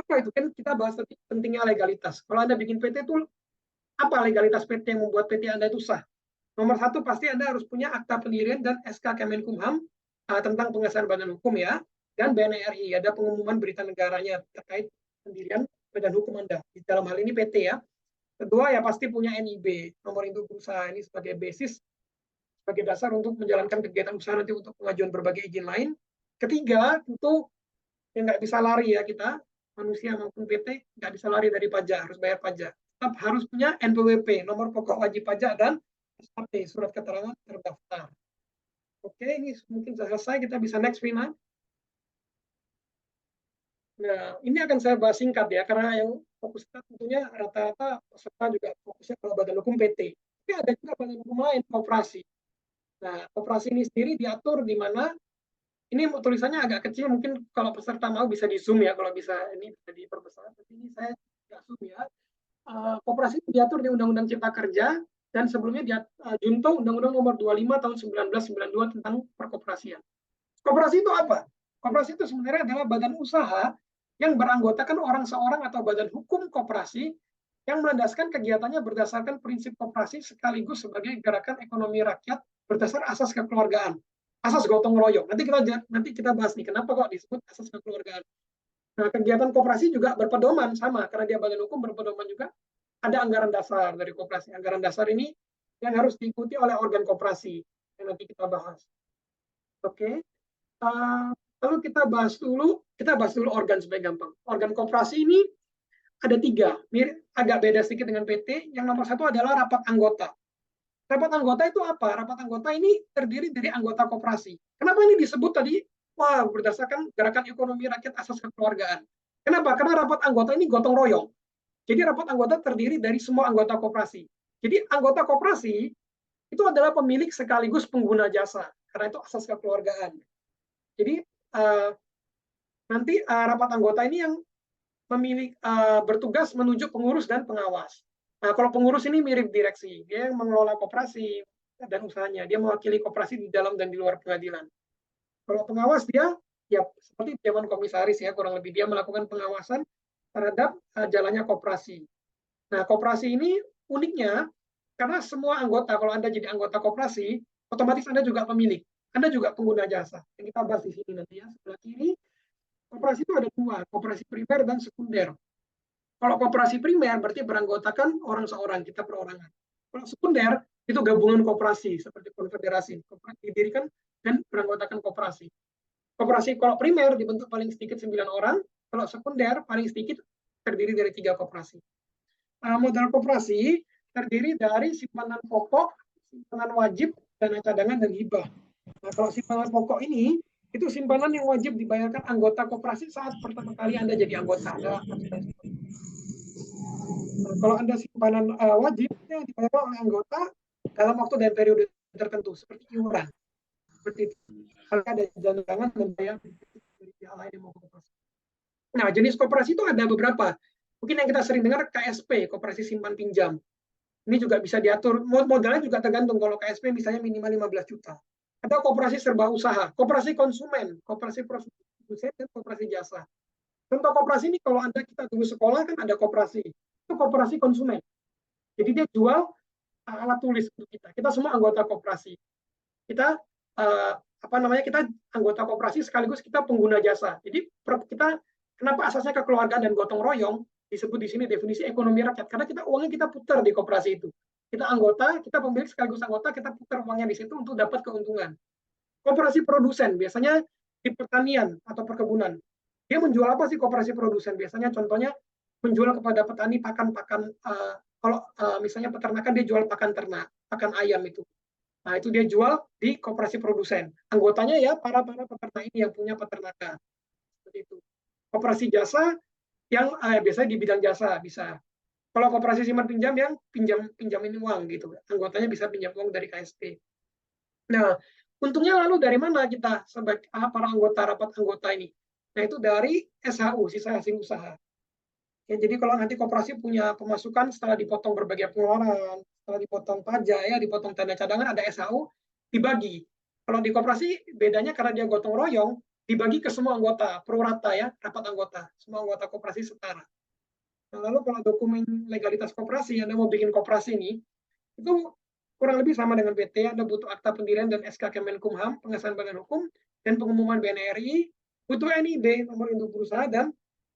Apa itu kan kita bahas pentingnya legalitas. Kalau Anda bikin PT itu apa legalitas PT yang membuat PT Anda itu sah? Nomor satu pasti Anda harus punya akta pendirian dan SK Kemenkumham tentang pengesahan badan hukum ya, dan BNRI ada pengumuman berita negaranya terkait pendirian badan hukum Anda. Di dalam hal ini PT ya. Kedua ya pasti punya NIB, nomor induk usaha, ini sebagai basis, sebagai dasar untuk menjalankan kegiatan usaha nanti untuk pengajuan berbagai izin lain. Ketiga tentu yang nggak bisa lari ya kita, manusia maupun PT nggak bisa lari dari pajak, harus bayar pajak. Tetap harus punya NPWP, nomor pokok wajib pajak, dan SKP, surat keterangan terdaftar. Oke, ini mungkin sudah selesai, kita bisa next, Vina. Nah, ini akan saya bahas singkat ya, karena yang fokus kita tentunya rata-rata peserta juga fokusnya kalau badan hukum PT. Tapi ada juga badan hukum lain, koperasi. Nah, koperasi ini sendiri diatur di mana, ini tulisannya agak kecil, mungkin kalau peserta mau bisa di zoom ya, kalau bisa ini bisa diperbesar. Tapi ini saya nggak zoom ya. Koperasi itu diatur di Undang-Undang Cipta Kerja, dan sebelumnya dia junto Undang-Undang Nomor 25 tahun 1992 tentang perkoperasian. Koperasi itu apa? Koperasi itu sebenarnya adalah badan usaha yang beranggotakan orang seorang atau badan hukum koperasi yang melandaskan kegiatannya berdasarkan prinsip koperasi sekaligus sebagai gerakan ekonomi rakyat berdasar asas kekeluargaan, asas gotong royong. Nanti kita bahas nih kenapa kok disebut asas kekeluargaan. Nah, kegiatan koperasi juga berpedoman sama, karena dia badan hukum berpedoman juga ada anggaran dasar dari koperasi. Anggaran dasar ini yang harus diikuti oleh organ koperasi yang nanti kita bahas. Oke. Lalu kita bahas dulu organ supaya gampang. Organ koperasi ini ada 3, agak beda sedikit dengan PT. Yang nomor 1 adalah rapat anggota. Rapat anggota itu apa? Rapat anggota ini terdiri dari anggota koperasi. Kenapa ini disebut tadi? Wah, berdasarkan gerakan ekonomi rakyat asas kekeluargaan. Kenapa? Karena rapat anggota ini gotong royong. Jadi rapat anggota terdiri dari semua anggota koperasi. Jadi anggota koperasi itu adalah pemilik sekaligus pengguna jasa. Karena itu asas kekeluargaan. Jadi nanti rapat anggota ini yang bertugas menunjuk pengurus dan pengawas. Nah, kalau pengurus ini mirip direksi, dia yang mengelola koperasi dan usahanya, dia mewakili koperasi di dalam dan di luar pengadilan. Kalau pengawas dia ya seperti dewan komisaris ya, kurang lebih dia melakukan pengawasan terhadap jalannya koperasi. Nah, koperasi ini uniknya karena semua anggota, kalau Anda jadi anggota koperasi, otomatis Anda juga pemilik. Anda juga pengguna jasa. Yang kita bahas di sini nanti ya, sebelah kiri. Koperasi itu ada 2, koperasi primer dan sekunder. Kalau koperasi primer berarti beranggotakan orang seorang, kita perorangan. Kalau sekunder itu gabungan koperasi seperti konfederasi, didirikan dan beranggotakan koperasi. Koperasi kalau primer dibentuk paling sedikit 9 orang, kalau sekunder paling sedikit terdiri dari 3 koperasi. Modal koperasi terdiri dari simpanan pokok, simpanan wajib, dana cadangan, dan hibah. Nah, kalau simpanan pokok ini, itu simpanan yang wajib dibayarkan anggota koperasi saat pertama kali Anda jadi anggota. Nah, kalau Anda simpanan wajib, yang dibayar oleh anggota dalam waktu dan periode tertentu, seperti iuran. Seperti itu. Kalau ada jangan dan bayar dari pihak lain yang mau koperasi. Nah, jenis koperasi itu ada beberapa. Mungkin yang kita sering dengar KSP, koperasi simpan pinjam. Ini juga bisa diatur, modalnya juga tergantung. Kalau KSP misalnya minimal 15 juta. Ada koperasi serba usaha, koperasi konsumen, koperasi produsen dan koperasi jasa. Contoh koperasi ini kalau kita dulu sekolah kan ada koperasi, itu koperasi konsumen. Jadi dia jual alat tulis untuk kita. Kita semua anggota koperasi. Kita kita anggota koperasi sekaligus kita pengguna jasa. Jadi kita kenapa asasnya kekeluargaan dan gotong royong disebut di sini definisi ekonomi rakyat, karena uangnya kita putar di koperasi itu. Kita anggota, kita pemilik sekaligus anggota, kita putar uangnya di situ untuk dapat keuntungan. Koperasi produsen biasanya di pertanian atau perkebunan. Dia menjual apa sih koperasi produsen? Biasanya contohnya menjual kepada petani pakan-pakan, kalau misalnya peternakan dia jual pakan ternak, pakan ayam itu. Nah, itu dia jual di koperasi produsen. Anggotanya ya para peternak ini yang punya peternakan. Seperti itu. Koperasi jasa yang biasanya di bidang jasa bisa. Kalau koperasi simpan pinjam yang pinjamin uang gitu. Anggotanya bisa pinjam uang dari KSP. Nah, untungnya lalu dari mana kita sebagai para anggota rapat anggota ini? Nah, itu dari SHU, sisa hasil usaha. Ya, jadi kalau nanti koperasi punya pemasukan setelah dipotong berbagai pengeluaran, setelah dipotong pajak, ya, dipotong tanda cadangan, ada SHU, dibagi. Kalau di koperasi bedanya karena dia gotong royong, dibagi ke semua anggota, pro rata ya, rapat anggota, semua anggota koperasi setara. Nah, lalu kalau dokumen legalitas koperasi, Anda mau bikin koperasi ini, itu kurang lebih sama dengan PT, Anda butuh akta pendirian dan SK Kemenkumham, pengesahan badan hukum, dan pengumuman BNRI, butuh NIB, nomor induk berusaha, dan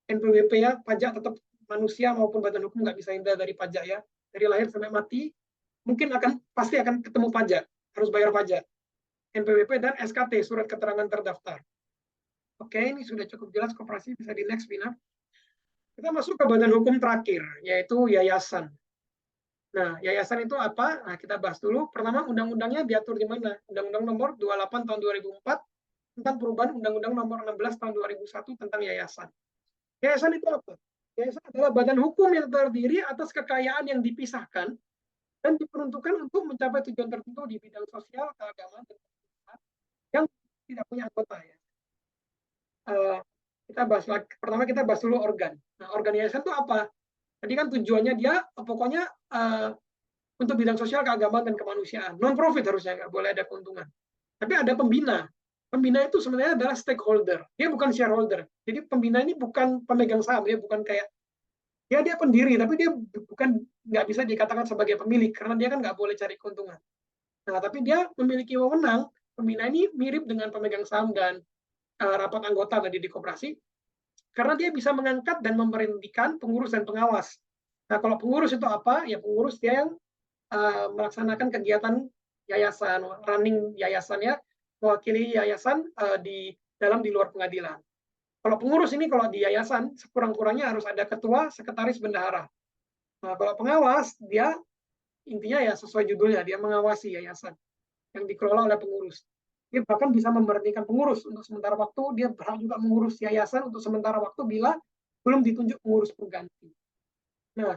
NPWP ya, pajak tetap manusia maupun badan hukum nggak bisa hindar dari pajak ya. Dari lahir sampai mati, mungkin pasti akan ketemu pajak, harus bayar pajak. NPWP dan SKT, surat keterangan terdaftar. Oke, ini sudah cukup jelas koperasi, bisa di next, Bina. Kita masuk ke badan hukum terakhir, yaitu yayasan. Nah, yayasan itu apa? Nah, kita bahas dulu. Pertama, undang-undangnya diatur di mana? Undang-undang nomor 28 tahun 2004 tentang perubahan Undang-undang nomor 16 tahun 2001 tentang yayasan. Yayasan itu apa? Yayasan adalah badan hukum yang terdiri atas kekayaan yang dipisahkan dan diperuntukkan untuk mencapai tujuan tertentu di bidang sosial, keagamaan, dan kebangsaan yang tidak punya anggota. Ya. Pertama kita bahas dulu organ. Nah, organ yayasan itu apa? Tadi kan tujuannya dia pokoknya untuk bidang sosial, keagamaan, dan kemanusiaan. Non-profit harusnya, nggak boleh ada keuntungan. Tapi ada pembina. Pembina itu sebenarnya adalah stakeholder. Dia bukan shareholder. Jadi pembina ini bukan pemegang saham. Dia bukan kayak, dia pendiri, tapi dia bukan, nggak bisa dikatakan sebagai pemilik, karena dia kan nggak boleh cari keuntungan. Nah, tapi dia memiliki wewenang. Pembina ini mirip dengan pemegang saham dan rapat anggota tadi di koperasi, karena dia bisa mengangkat dan memberhentikan pengurus dan pengawas. Nah, kalau pengurus itu apa? Ya pengurus dia yang melaksanakan kegiatan yayasan, running yayasannya, mewakili yayasan di luar pengadilan. Kalau pengurus ini, kalau di yayasan, sekurang-kurangnya harus ada ketua, sekretaris, bendahara. Nah, kalau pengawas, dia intinya ya sesuai judulnya, dia mengawasi yayasan yang dikelola oleh pengurus. Dia bahkan bisa memberhentikan pengurus untuk sementara waktu, dia berhak juga mengurus yayasan untuk sementara waktu bila belum ditunjuk pengurus pengganti. Nah,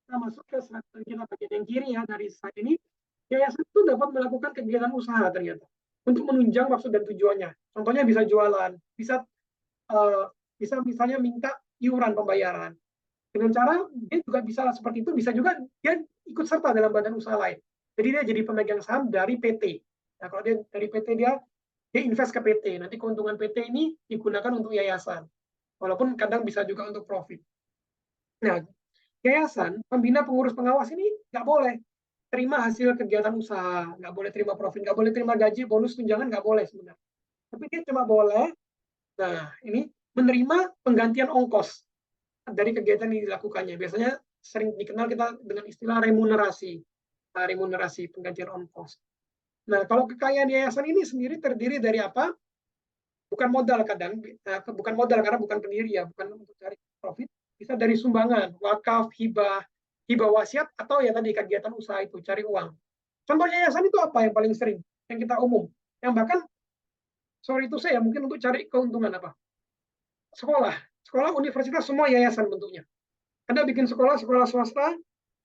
kita masuk ke kita bagian yang kiri ya dari slide ini. Yayasan itu dapat melakukan kegiatan usaha ternyata untuk menunjang maksud dan tujuannya. Contohnya bisa jualan, bisa misalnya minta iuran pembayaran. Dengan cara dia juga bisa seperti itu, bisa juga dia ikut serta dalam badan usaha lain. Jadi dia jadi pemegang saham dari PT. Nah, kalau dia dari PT dia invest ke PT. Nanti keuntungan PT ini digunakan untuk yayasan. Walaupun kadang bisa juga untuk profit. Nah, yayasan, pembina, pengurus, pengawas ini nggak boleh terima hasil kegiatan usaha, nggak boleh terima profit, nggak boleh terima gaji, bonus, tunjangan, nggak boleh sebenarnya. Tapi dia cuma boleh, nah ini menerima penggantian ongkos dari kegiatan yang dilakukannya. Biasanya sering dikenal kita dengan istilah remunerasi, penggantian ongkos. Nah, kalau kekayaan yayasan ini sendiri terdiri dari apa? Bukan modal kadang, bukan modal karena bukan pendiri ya, bukan untuk cari profit. Bisa dari sumbangan, wakaf, hibah wasiat, atau ya tadi kegiatan usaha itu, cari uang. Contoh yayasan itu apa yang paling sering, yang kita umum, yang bahkan sorry itu saya mungkin untuk cari keuntungan apa? Sekolah, universitas, semua yayasan bentuknya. Anda bikin sekolah swasta,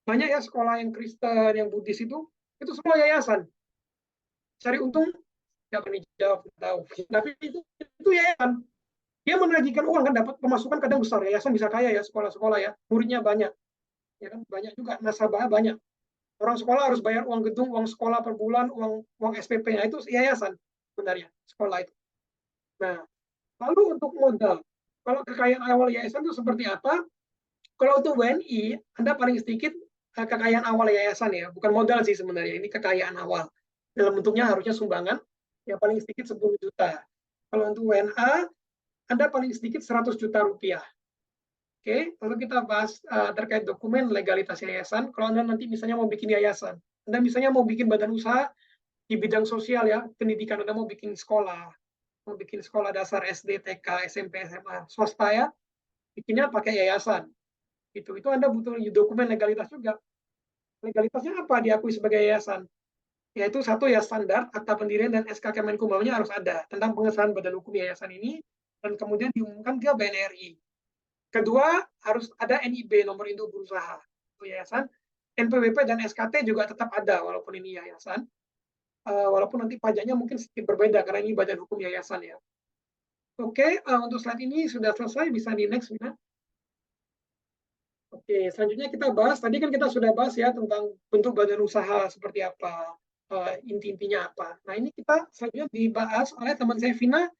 banyak ya sekolah yang Kristen, yang Buddhis itu semua yayasan. Cari untung, nggak berani jawab, tahu. Tapi itu yayasan. Dia menagihkan uang kan, dapat pemasukan kadang besar. Yayasan bisa kaya ya, sekolah-sekolah ya, muridnya banyak. Ya kan, banyak juga, nasabahnya banyak. Orang sekolah harus bayar uang gedung, uang sekolah per bulan, uang SPP-nya, itu yayasan sebenarnya, sekolah itu. Nah, Lalu untuk modal, kalau kekayaan awal yayasan itu seperti apa? Kalau untuk WNI, Anda paling sedikit kekayaan awal yayasan ya, bukan modal sih sebenarnya, ini kekayaan awal. Dalam bentuknya harusnya sumbangan, yang paling sedikit 10 juta. Kalau untuk WNA, Anda paling sedikit 100 juta rupiah. Oke, lalu kita bahas terkait dokumen legalitas yayasan. Kalau Anda nanti misalnya mau bikin yayasan, Anda misalnya mau bikin badan usaha di bidang sosial ya, pendidikan, Anda mau bikin sekolah dasar SD, TK, SMP, SMA, swasta ya, bikinnya pakai yayasan. Itu Anda butuh dokumen legalitas juga. Legalitasnya apa diakui sebagai yayasan? Yaitu satu ya standar, akta pendirian dan SK Kemenkumhamnya harus ada tentang pengesahan badan hukum yayasan ini dan kemudian diumumkan ke BNRI. Kedua, harus ada NIB, nomor induk berusaha. Yayasan, NPWP dan SKT juga tetap ada walaupun ini yayasan. Walaupun nanti pajaknya mungkin sedikit berbeda karena ini badan hukum yayasan ya. Oke, untuk slide ini sudah selesai, bisa di next. Mina. Oke, selanjutnya kita bahas, tadi kan kita sudah bahas ya tentang bentuk badan usaha seperti apa, inti-intinya apa. Nah ini kita selanjutnya dibahas oleh teman saya Vina,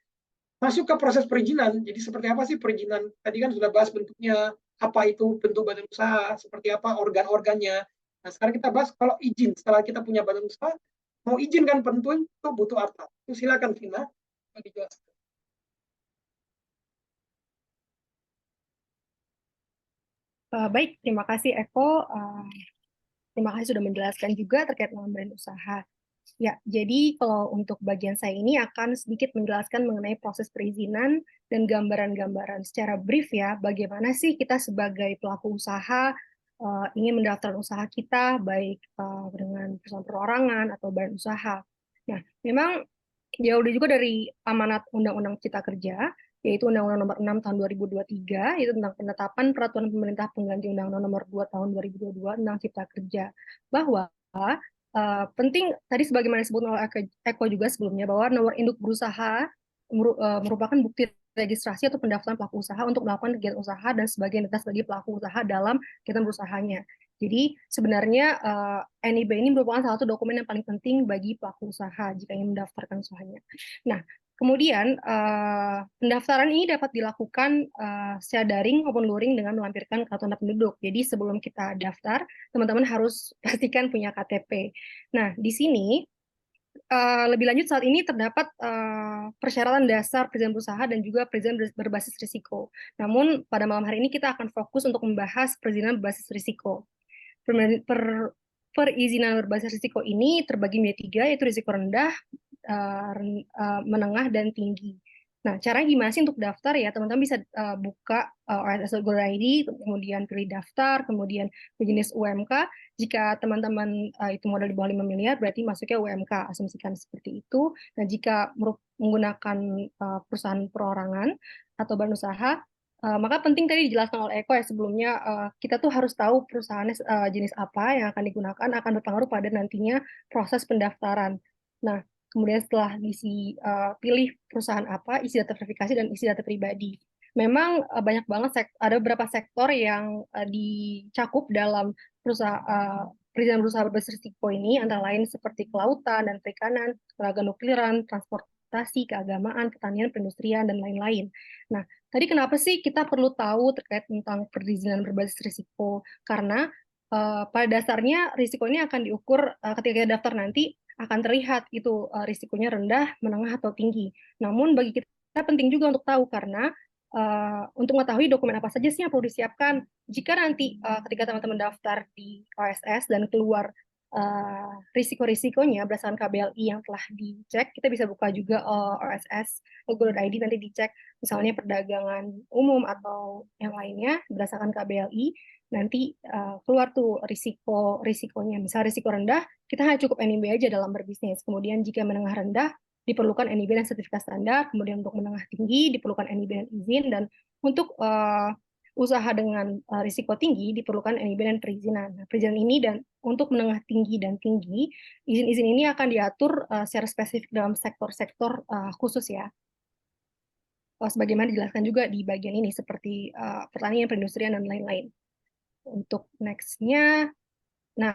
masuk ke proses perizinan. Jadi seperti apa sih perizinan? Tadi kan sudah bahas bentuknya, apa itu bentuk badan usaha, seperti apa organ-organnya. Nah sekarang kita bahas kalau izin, setelah kita punya badan usaha, mau izin kan penting itu butuh apa? Itu silakan Vina, dijelaskan. Baik, terima kasih Eko. Terima kasih sudah menjelaskan juga terkait dengan brand usaha. Ya, jadi kalau untuk bagian saya ini akan sedikit menjelaskan mengenai proses perizinan dan gambaran-gambaran secara brief ya, bagaimana sih kita sebagai pelaku usaha ingin mendaftarkan usaha kita, baik dengan perusahaan perorangan atau badan usaha. Nah, memang jauh juga dari amanat Undang-Undang Cipta Kerja, yaitu Undang-Undang Nomor 6 Tahun 2023, yaitu tentang penetapan Peraturan Pemerintah Pengganti Undang-Undang Nomor 2 Tahun 2022 tentang Cipta Kerja, bahwa penting tadi sebagaimana disebut oleh Eko juga sebelumnya bahwa nomor induk berusaha merupakan bukti registrasi atau pendaftaran pelaku usaha untuk melakukan kegiatan usaha dan sebagai identitas bagi pelaku usaha dalam kegiatan berusahanya. Jadi sebenarnya NIB ini merupakan salah satu dokumen yang paling penting bagi pelaku usaha jika ingin mendaftarkan usahanya. Nah, kemudian pendaftaran ini dapat dilakukan secara daring maupun luring dengan melampirkan kartu tanda penduduk. Jadi sebelum kita daftar, teman-teman harus pastikan punya KTP. Nah, di sini lebih lanjut saat ini terdapat persyaratan dasar perizinan berusaha dan juga perizinan berbasis risiko. Namun pada malam hari ini kita akan fokus untuk membahas perizinan berbasis risiko. Perizinan berbasis risiko ini terbagi menjadi tiga, yaitu risiko rendah, menengah, dan tinggi. Nah, caranya gimana sih untuk daftar ya? Teman-teman bisa buka OSS.go.id, kemudian pilih daftar, kemudian jenis UMK. Jika teman-teman itu modal di bawah 5 miliar, berarti masuknya UMK, asumsikan seperti itu. Nah, jika menggunakan perusahaan perorangan atau badan usaha, maka penting tadi dijelaskan oleh Eko ya sebelumnya, kita tuh harus tahu perusahaannya jenis apa yang akan digunakan, akan berpengaruh pada nantinya proses pendaftaran. Nah, kemudian setelah pilih perusahaan apa, isi data verifikasi dan isi data pribadi. Memang banyak banget ada beberapa sektor yang dicakup dalam perizinan berusaha berbasis risiko ini, antara lain seperti kelautan dan perikanan, tenaga nukliran, transportasi, keagamaan, pertanian, perindustrian, dan lain-lain. Nah, tadi kenapa sih kita perlu tahu terkait tentang perizinan berbasis risiko? Karena pada dasarnya risiko ini akan diukur ketika kita daftar nanti, akan terlihat itu risikonya rendah, menengah, atau tinggi. Namun bagi kita penting juga untuk tahu karena untuk mengetahui dokumen apa saja sih yang perlu disiapkan. Jika nanti ketika teman-teman daftar di OSS dan keluar risiko-risikonya berdasarkan KBLI yang telah dicek, kita bisa buka juga OSS.go.id, nanti dicek misalnya perdagangan umum atau yang lainnya berdasarkan KBLI, nanti keluar tuh risikonya. Misal risiko rendah, kita hanya cukup NIB aja dalam berbisnis. Kemudian jika menengah rendah, diperlukan NIB dan sertifikat standar. Kemudian untuk menengah tinggi, diperlukan NIB dan izin. Dan untuk usaha dengan risiko tinggi, diperlukan NIB dan perizinan. Nah, perizinan ini dan untuk menengah tinggi dan tinggi, izin-izin ini akan diatur secara spesifik dalam sektor-sektor khusus ya. Sebagaimana dijelaskan juga di bagian ini, seperti pertanian, perindustrian, dan lain-lain. Untuk next-nya, nah,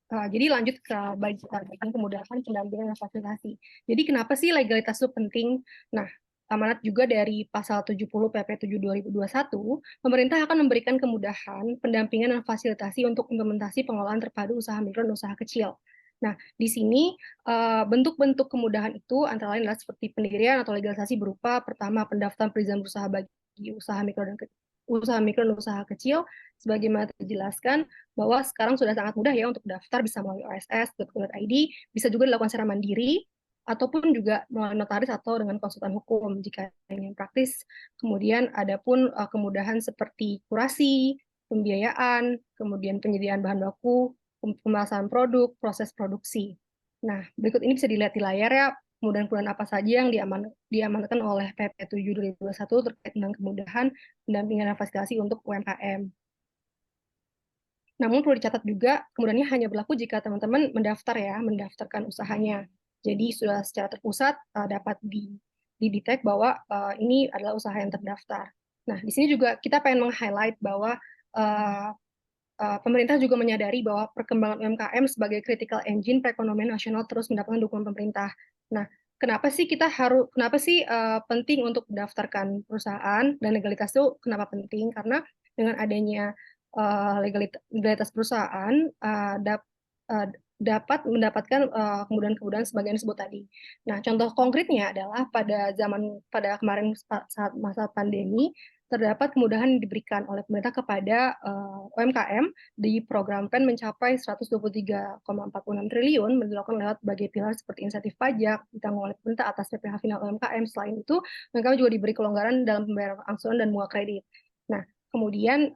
jadi lanjut ke bagian kemudahan pendampingan dan fasilitasi. Jadi kenapa sih legalitas itu penting? Nah, amanat juga dari pasal 70 PP 7 2021, pemerintah akan memberikan kemudahan, pendampingan dan fasilitasi untuk implementasi pengelolaan terpadu usaha mikro dan usaha kecil. Nah, di sini bentuk-bentuk kemudahan itu antara lain adalah seperti pendirian atau legalisasi berupa pertama pendaftaran perizinan berusaha bagi usaha mikro dan usaha kecil, sebagaimana dijelaskan bahwa sekarang sudah sangat mudah ya untuk daftar, bisa melalui oss.go.id, bisa juga dilakukan secara mandiri ataupun juga melalui notaris atau dengan konsultan hukum jika ingin praktis. Kemudian ada pun kemudahan seperti kurasi, pembiayaan, kemudian penyediaan bahan baku, pemasaran produk, proses produksi. Nah, berikut ini bisa dilihat di layar ya, kemudahan-kemudahan apa saja yang diamanatkan oleh PP 7 2021 terkait dengan kemudahan pendampingan dan fasilitasi untuk UMKM. Namun perlu dicatat juga, kemudahannya hanya berlaku jika teman-teman mendaftarkan usahanya. Jadi sudah secara terpusat dapat didetect bahwa ini adalah usaha yang terdaftar. Nah, di sini juga kita pengen meng-highlight bahwa pemerintah juga menyadari bahwa perkembangan UMKM sebagai critical engine perekonomian nasional terus mendapatkan dukungan pemerintah. Nah, kenapa sih penting untuk mendaftarkan perusahaan, dan legalitas itu kenapa penting? Karena dengan adanya legalitas perusahaan dapat mendapatkan kemudahan-kemudahan sebagian disebut tadi. Nah, contoh konkretnya adalah pada kemarin saat masa pandemi, terdapat kemudahan yang diberikan oleh pemerintah kepada UMKM di program PEN mencapai 123,46 triliun dilakukan lewat berbagai pilar seperti insentif pajak ditanggung oleh pemerintah atas PPh final UMKM. Selain itu, UMKM juga diberi kelonggaran dalam pembayaran angsuran dan bunga kredit. Nah, kemudian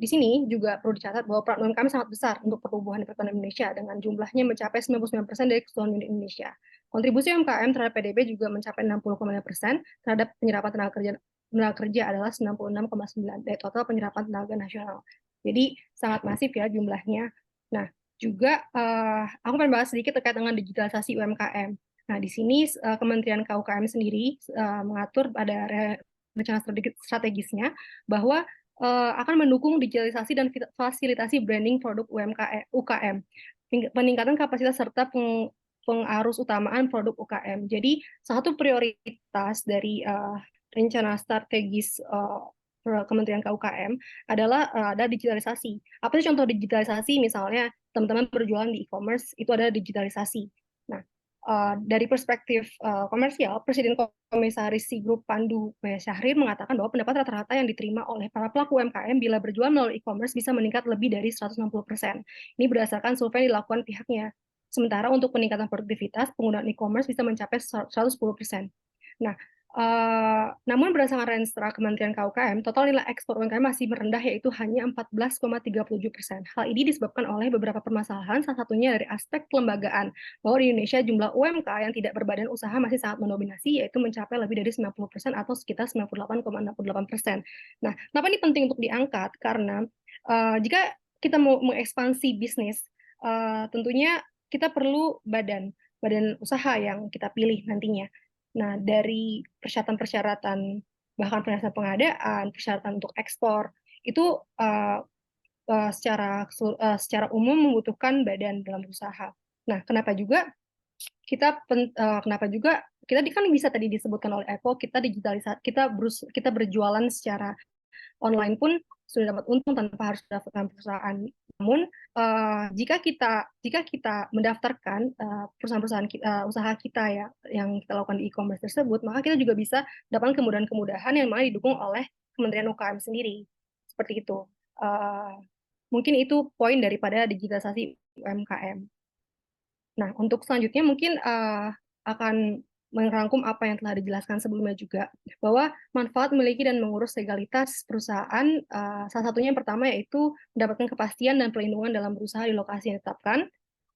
di sini juga perlu dicatat bahwa peran UMKM sangat besar untuk pertumbuhan perekonomian Indonesia dengan jumlahnya mencapai 99% dari keseluruhan unit Indonesia. Kontribusi UMKM terhadap PDB juga mencapai 60,9% terhadap penyerapan tenaga kerja adalah 96,9% dari total penyerapan tenaga nasional. Jadi sangat masif ya jumlahnya. Nah, juga aku akan bahas sedikit terkait dengan digitalisasi UMKM. Nah, di sini Kementerian KUKM sendiri mengatur pada rencana strategisnya bahwa akan mendukung digitalisasi dan fasilitasi branding produk UKM, peningkatan kapasitas serta pengarus utamaan produk UKM. Jadi, salah satu prioritas dari rencana strategis Kementerian KUKM adalah ada digitalisasi. Apa sih contoh digitalisasi? Misalnya teman-teman berjualan di e-commerce, itu ada digitalisasi. Nah, dari perspektif komersial, Presiden Komisaris Si Grup Pandu Syahrir mengatakan bahwa pendapat rata-rata yang diterima oleh para pelaku UMKM bila berjualan melalui e-commerce bisa meningkat lebih dari 160%. Ini berdasarkan survei yang dilakukan pihaknya. Sementara untuk peningkatan produktivitas, penggunaan e-commerce bisa mencapai 110%. Nah, namun berdasarkan Renstra Kementerian KUKM, total nilai ekspor UMKM masih merendah, yaitu hanya 14,37%. Hal ini disebabkan oleh beberapa permasalahan, salah satunya dari aspek kelembagaan, bahwa di Indonesia jumlah UMK yang tidak berbadan usaha masih sangat mendominasi, yaitu mencapai lebih dari 90% atau sekitar 98,68%. Nah, kenapa ini penting untuk diangkat? Karena jika kita mau mengekspansi bisnis, tentunya kita perlu badan usaha yang kita pilih nantinya. Nah, dari persyaratan-persyaratan, bahkan persyaratan pengadaan, persyaratan untuk ekspor, itu secara umum membutuhkan badan dalam usaha. Nah, kenapa juga kita kan bisa tadi disebutkan oleh Eko, kita berjualan secara online pun sudah dapat untung tanpa harus mendaftarkan perusahaan. Namun jika kita mendaftarkan perusahaan-perusahaan usaha kita ya yang kita lakukan di e-commerce tersebut, maka kita juga bisa dapat kemudahan-kemudahan yang mana didukung oleh Kementerian UKM sendiri. Seperti itu. Mungkin itu poin daripada digitalisasi UMKM. Nah, untuk selanjutnya mungkin akan merangkum apa yang telah dijelaskan sebelumnya juga, bahwa manfaat memiliki dan mengurus legalitas perusahaan, salah satunya yang pertama yaitu mendapatkan kepastian dan perlindungan dalam berusaha di lokasi yang ditetapkan,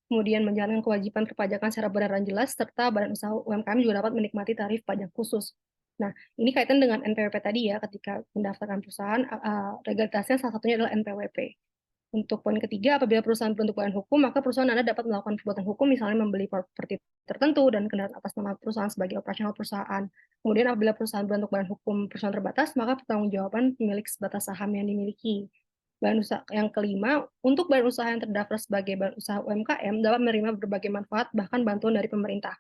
kemudian menjalankan kewajiban perpajakan secara benar dan jelas, serta badan usaha UMKM juga dapat menikmati tarif pajak khusus. Nah, ini kaitan dengan NPWP tadi ya, ketika mendaftarkan perusahaan, legalitasnya salah satunya adalah NPWP. Untuk poin ketiga, apabila perusahaan berbentuk badan hukum, maka perusahaan Anda dapat melakukan perbuatan hukum, misalnya membeli properti tertentu dan kendaraan atas nama perusahaan sebagai operasional perusahaan. Kemudian apabila perusahaan berbentuk badan hukum perusahaan terbatas, maka pertanggungjawaban pemilik sebatas saham yang dimiliki. Badan usaha yang kelima, untuk badan usaha yang terdaftar sebagai badan usaha UMKM dapat menerima berbagai manfaat, bahkan bantuan dari pemerintah.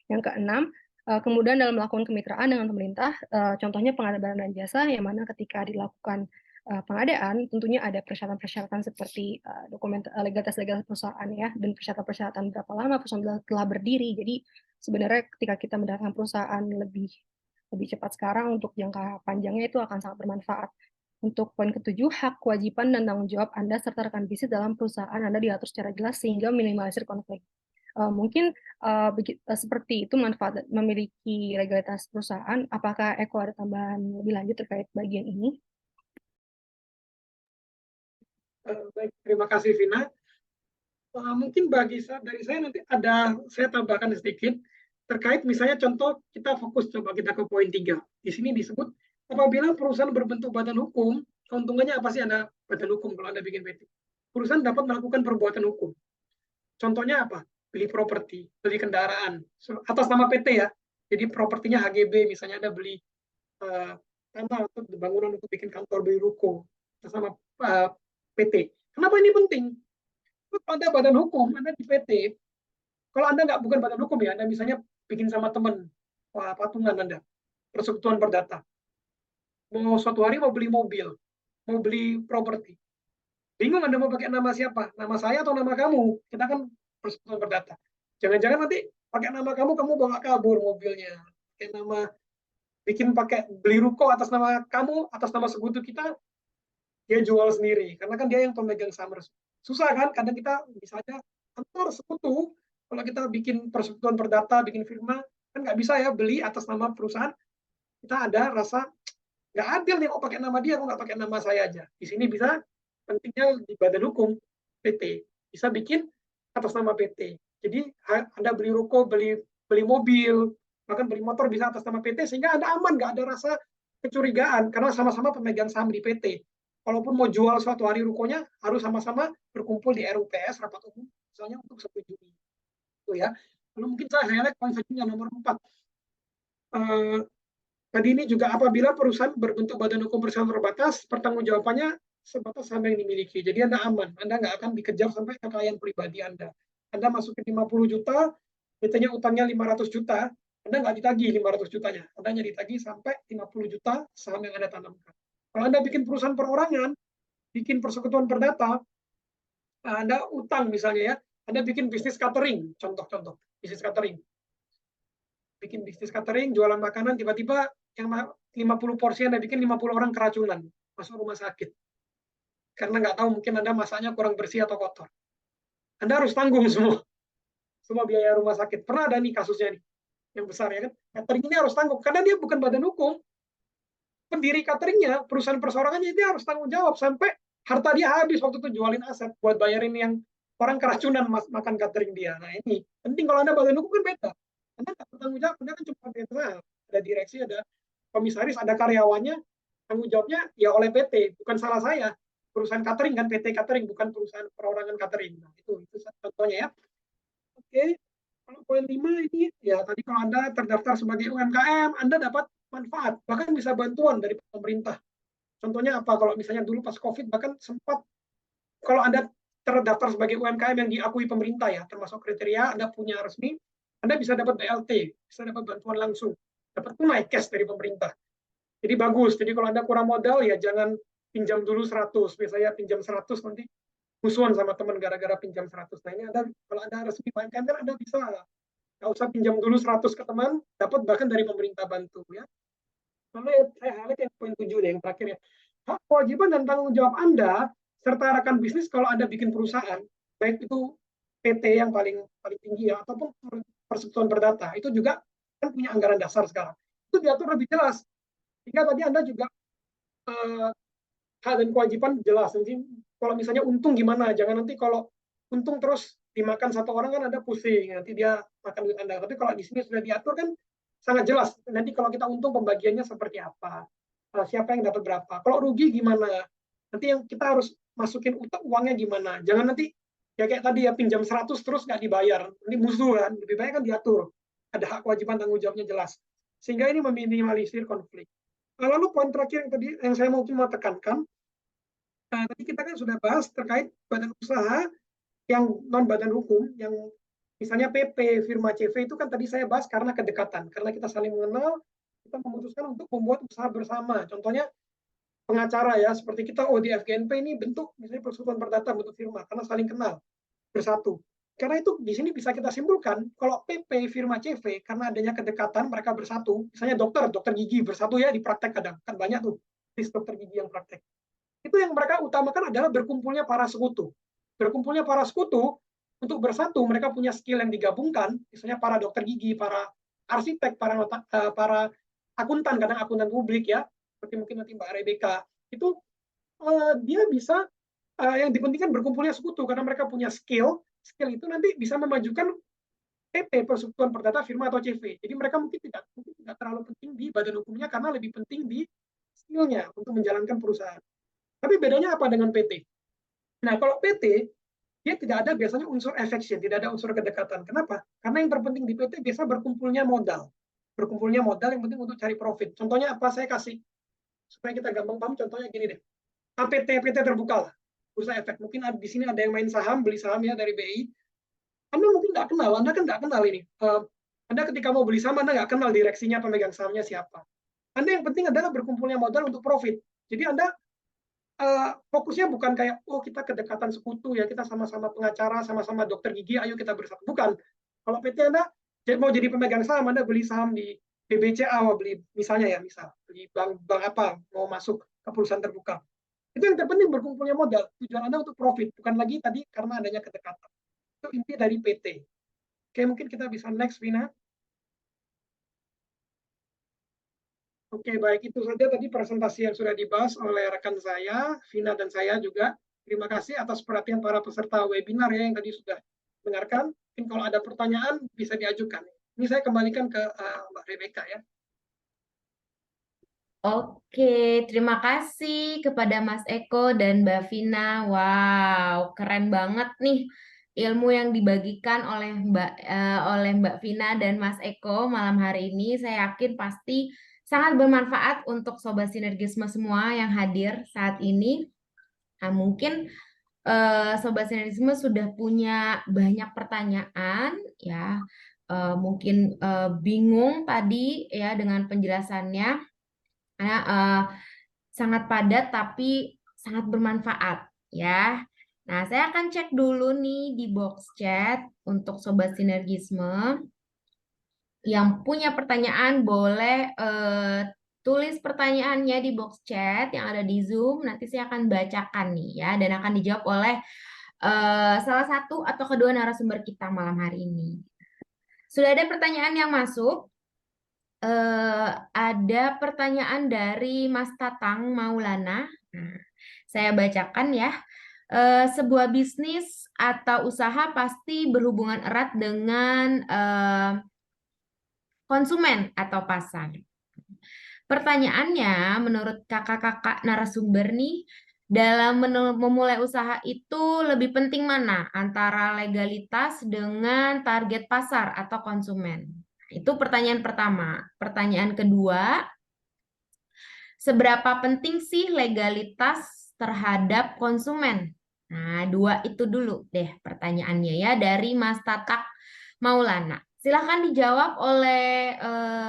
Yang keenam, Kemudian dalam melakukan kemitraan dengan pemerintah, contohnya pengadaan barang dan jasa, yang mana ketika dilakukan pengadaan, tentunya ada persyaratan-persyaratan seperti legalitas-legalitas perusahaan ya, dan persyaratan-persyaratan berapa lama perusahaan telah berdiri. Jadi sebenarnya ketika kita mendatangkan perusahaan lebih cepat sekarang, untuk jangka panjangnya itu akan sangat bermanfaat. Untuk poin ketujuh, hak, kewajiban, dan tanggung jawab Anda serta rekan bisnis dalam perusahaan Anda diatur secara jelas sehingga minimalisir konflik. Mungkin seperti itu manfaat memiliki legalitas perusahaan. Apakah Eko ada tambahan lebih lanjut terkait bagian ini? Baik, terima kasih Vina. Mungkin dari saya nanti saya tambahkan sedikit terkait misalnya contoh kita fokus coba kita ke poin 3. Di sini disebut apabila perusahaan berbentuk badan hukum, keuntungannya apa sih Anda badan hukum kalau Anda bikin PT? Perusahaan dapat melakukan perbuatan hukum. Contohnya apa? Beli properti, beli kendaraan atas nama PT ya. Jadi propertinya HGB, misalnya Anda beli tanah atau bangunan untuk bikin kantor, beli ruko atas nama PT. Kenapa ini penting? Anda badan hukum, Anda di PT, kalau Anda bukan badan hukum ya, Anda misalnya bikin sama teman, patungan Anda, persekutuan perdata, mau suatu hari mau beli mobil, mau beli properti, bingung Anda mau pakai nama siapa, nama saya atau nama kamu, kita kan persekutuan perdata, jangan-jangan nanti pakai nama kamu bawa kabur mobilnya, pakai nama, beli ruko atas nama kamu, atas nama sekutu kita, dia jual sendiri, karena kan dia yang pemegang saham resmi. Susah kan, kadang kita misalnya antar sekutu, kalau kita bikin persekutuan perdata, bikin firma, kan nggak bisa ya beli atas nama perusahaan, kita ada rasa nggak adil nih, kok pakai nama dia, kok nggak pakai nama saya aja. Di sini bisa, pentingnya di badan hukum, PT, bisa bikin atas nama PT. Jadi Anda beli ruko, beli mobil, bahkan beli motor bisa atas nama PT, sehingga Anda aman, nggak ada rasa kecurigaan, karena sama-sama pemegang saham di PT. Kalaupun mau jual suatu hari rukonya, harus sama-sama berkumpul di RUPS, rapat umum, misalnya untuk setujui. Itu ya. Lalu mungkin saya highlight poin selanjutnya nomor 4. Tadi ini juga apabila perusahaan berbentuk badan hukum bersama terbatas, pertanggungjawabannya sebatas saham yang dimiliki. Jadi Anda aman, Anda nggak akan dikejar sampai kekayaan pribadi Anda. Anda masukin 50 juta, PT-nya utangnya 500 juta, Anda nggak ditagih 500 jutanya. Anda hanya ditagih sampai 50 juta saham yang Anda tanamkan. Kalau Anda bikin perusahaan perorangan, bikin persekutuan perdata, Anda utang misalnya ya, Anda bikin bisnis catering, contoh-contoh, bisnis catering. Bikin bisnis catering, jualan makanan, tiba-tiba yang 50 porsi Anda bikin 50 orang keracunan, masuk rumah sakit. Karena nggak tahu, mungkin Anda masaknya kurang bersih atau kotor. Anda harus tanggung semua biaya rumah sakit. Pernah ada nih kasusnya nih, yang besar ya kan. Catering ini harus tanggung, karena dia bukan badan hukum. Pendiri cateringnya, perusahaan persorangannya, dia harus tanggung jawab sampai harta dia habis waktu itu jualin aset buat bayarin yang orang keracunan makan catering dia. Nah ini penting, kalau Anda badan hukum kan beda. Anda nggak bertanggung jawab, Anda kan cuma ada direksi, ada komisaris, ada karyawannya, tanggung jawabnya ya oleh PT, bukan salah saya. Perusahaan catering kan PT catering, bukan perusahaan perorangan catering. Nah itu contohnya ya. Oke, kalau poin 5 ini ya tadi kalau Anda terdaftar sebagai UMKM, Anda dapat manfaat, bahkan bisa bantuan dari pemerintah. Contohnya apa? Kalau misalnya dulu pas COVID, bahkan sempat, kalau Anda terdaftar sebagai UMKM yang diakui pemerintah ya, termasuk kriteria Anda punya resmi, Anda bisa dapat BLT, bisa dapat bantuan langsung, dapat tunai cash dari pemerintah. Jadi bagus. Jadi kalau Anda kurang modal, ya jangan pinjam dulu 100. Biasanya pinjam 100, nanti musuhan sama teman gara-gara pinjam 100. Nah ini Anda, kalau Anda resmi UMKM kan Anda bisa, nggak usah pinjam dulu 100 ke teman, dapat bahkan dari pemerintah bantu ya. Lalu saya highlight yang poin 7 deh, yang terakhir ya. Hak, kewajiban dan tanggung jawab Anda serta rekan bisnis kalau Anda bikin perusahaan, baik itu PT yang paling tinggi ya, ataupun persekutuan perdata, itu juga kan punya anggaran dasar sekarang. Itu diatur lebih jelas. Sehingga tadi Anda juga hak dan kewajiban jelas. Nanti kalau misalnya untung gimana, jangan nanti kalau untung terus dimakan satu orang kan Anda pusing, nanti dia makan duit Anda. Tapi kalau di sini sudah diatur kan sangat jelas. Nanti kalau kita untung pembagiannya seperti apa, siapa yang dapat berapa. Kalau rugi gimana, nanti yang kita harus masukin uangnya gimana. Jangan nanti ya kayak tadi ya pinjam 100 terus nggak dibayar, nanti musuh kan. Lebih baik kan diatur, ada hak kewajiban tanggung jawabnya jelas, sehingga ini meminimalisir konflik. Lalu poin terakhir yang saya mau tekankan, tadi kita kan sudah bahas terkait badan usaha yang non badan hukum, yang Misalnya PP, firma CV itu kan tadi saya bahas karena kedekatan, karena kita saling mengenal, kita memutuskan untuk membuat usaha bersama. Contohnya pengacara ya, seperti kita di FGNP ini bentuk misalnya persekutuan perdata bentuk firma karena saling kenal bersatu. Karena itu di sini bisa kita simpulkan kalau PP firma CV karena adanya kedekatan mereka bersatu. Misalnya dokter gigi bersatu ya di praktek kadang kan banyak tuh dokter gigi yang praktek. Itu yang mereka utamakan adalah berkumpulnya para sekutu. Berkumpulnya para sekutu untuk bersatu, mereka punya skill yang digabungkan, misalnya para dokter gigi, para arsitek, para akuntan, kadang akuntan publik ya, seperti mungkin nanti Mbak Rebecca, itu dia bisa yang dipentingkan berkumpulnya sekutu karena mereka punya skill itu nanti bisa memajukan PP persekutuan perdata firma atau CV. Jadi mereka mungkin tidak terlalu penting di badan hukumnya karena lebih penting di skillnya untuk menjalankan perusahaan. Tapi bedanya apa dengan PT? Nah, kalau PT dia tidak ada biasanya unsur affection, tidak ada unsur kedekatan. Kenapa? Karena yang terpenting di PT biasa berkumpulnya modal. Berkumpulnya modal yang penting untuk cari profit. Contohnya apa? Saya kasih supaya kita gampang paham. Contohnya gini deh. PT terbuka lah. Bursa efek. Mungkin di sini ada yang main saham, beli saham ya dari BI. Anda mungkin nggak kenal. Anda kan nggak kenal ini. Anda ketika mau beli saham, Anda nggak kenal direksinya, pemegang sahamnya siapa. Anda yang penting adalah berkumpulnya modal untuk profit. Jadi Anda fokusnya bukan kayak kita kedekatan sekutu ya, kita sama-sama pengacara, sama-sama dokter gigi, ayo kita bersatu. Bukan. Kalau PT Anda mau jadi pemegang saham, Anda beli saham di BBCA, mau beli misalnya ya, beli bank apa, mau masuk ke perusahaan terbuka. Itu yang terpenting berkumpulnya modal. Tujuan Anda untuk profit, bukan lagi tadi karena adanya kedekatan. Itu inti dari PT. Oke, mungkin kita bisa next, Vina. Oke, baik. Itu saja tadi presentasi yang sudah dibahas oleh rekan saya, Vina dan saya juga. Terima kasih atas perhatian para peserta webinar ya yang tadi sudah mendengarkan. Mungkin kalau ada pertanyaan bisa diajukan. Ini saya kembalikan ke Mbak Rebecca ya. Oke, terima kasih kepada Mas Eko dan Mbak Vina. Wow, keren banget nih ilmu yang dibagikan oleh Mbak Vina dan Mas Eko malam hari ini. Saya yakin pasti sangat bermanfaat untuk Sobat Sinergisme semua yang hadir saat ini. Nah, mungkin Sobat Sinergisme sudah punya banyak pertanyaan ya. Mungkin bingung tadi ya dengan penjelasannya. Karena sangat padat tapi sangat bermanfaat ya. Nah, saya akan cek dulu nih di box chat untuk Sobat Sinergisme. Yang punya pertanyaan boleh tulis pertanyaannya di box chat yang ada di Zoom. Nanti saya akan bacakan nih ya dan akan dijawab oleh salah satu atau kedua narasumber kita malam hari ini. Sudah ada pertanyaan yang masuk? Ada pertanyaan dari Mas Tatang Maulana. Nah, saya bacakan ya. Sebuah bisnis atau usaha pasti berhubungan erat dengan konsumen atau pasar. Pertanyaannya, menurut kakak-kakak narasumber nih, dalam memulai usaha itu lebih penting mana antara legalitas dengan target pasar atau konsumen? Itu pertanyaan pertama. Pertanyaan kedua, seberapa penting sih legalitas terhadap konsumen? Nah, dua itu dulu deh pertanyaannya ya dari Mas Tatak Maulana. Silahkan dijawab oleh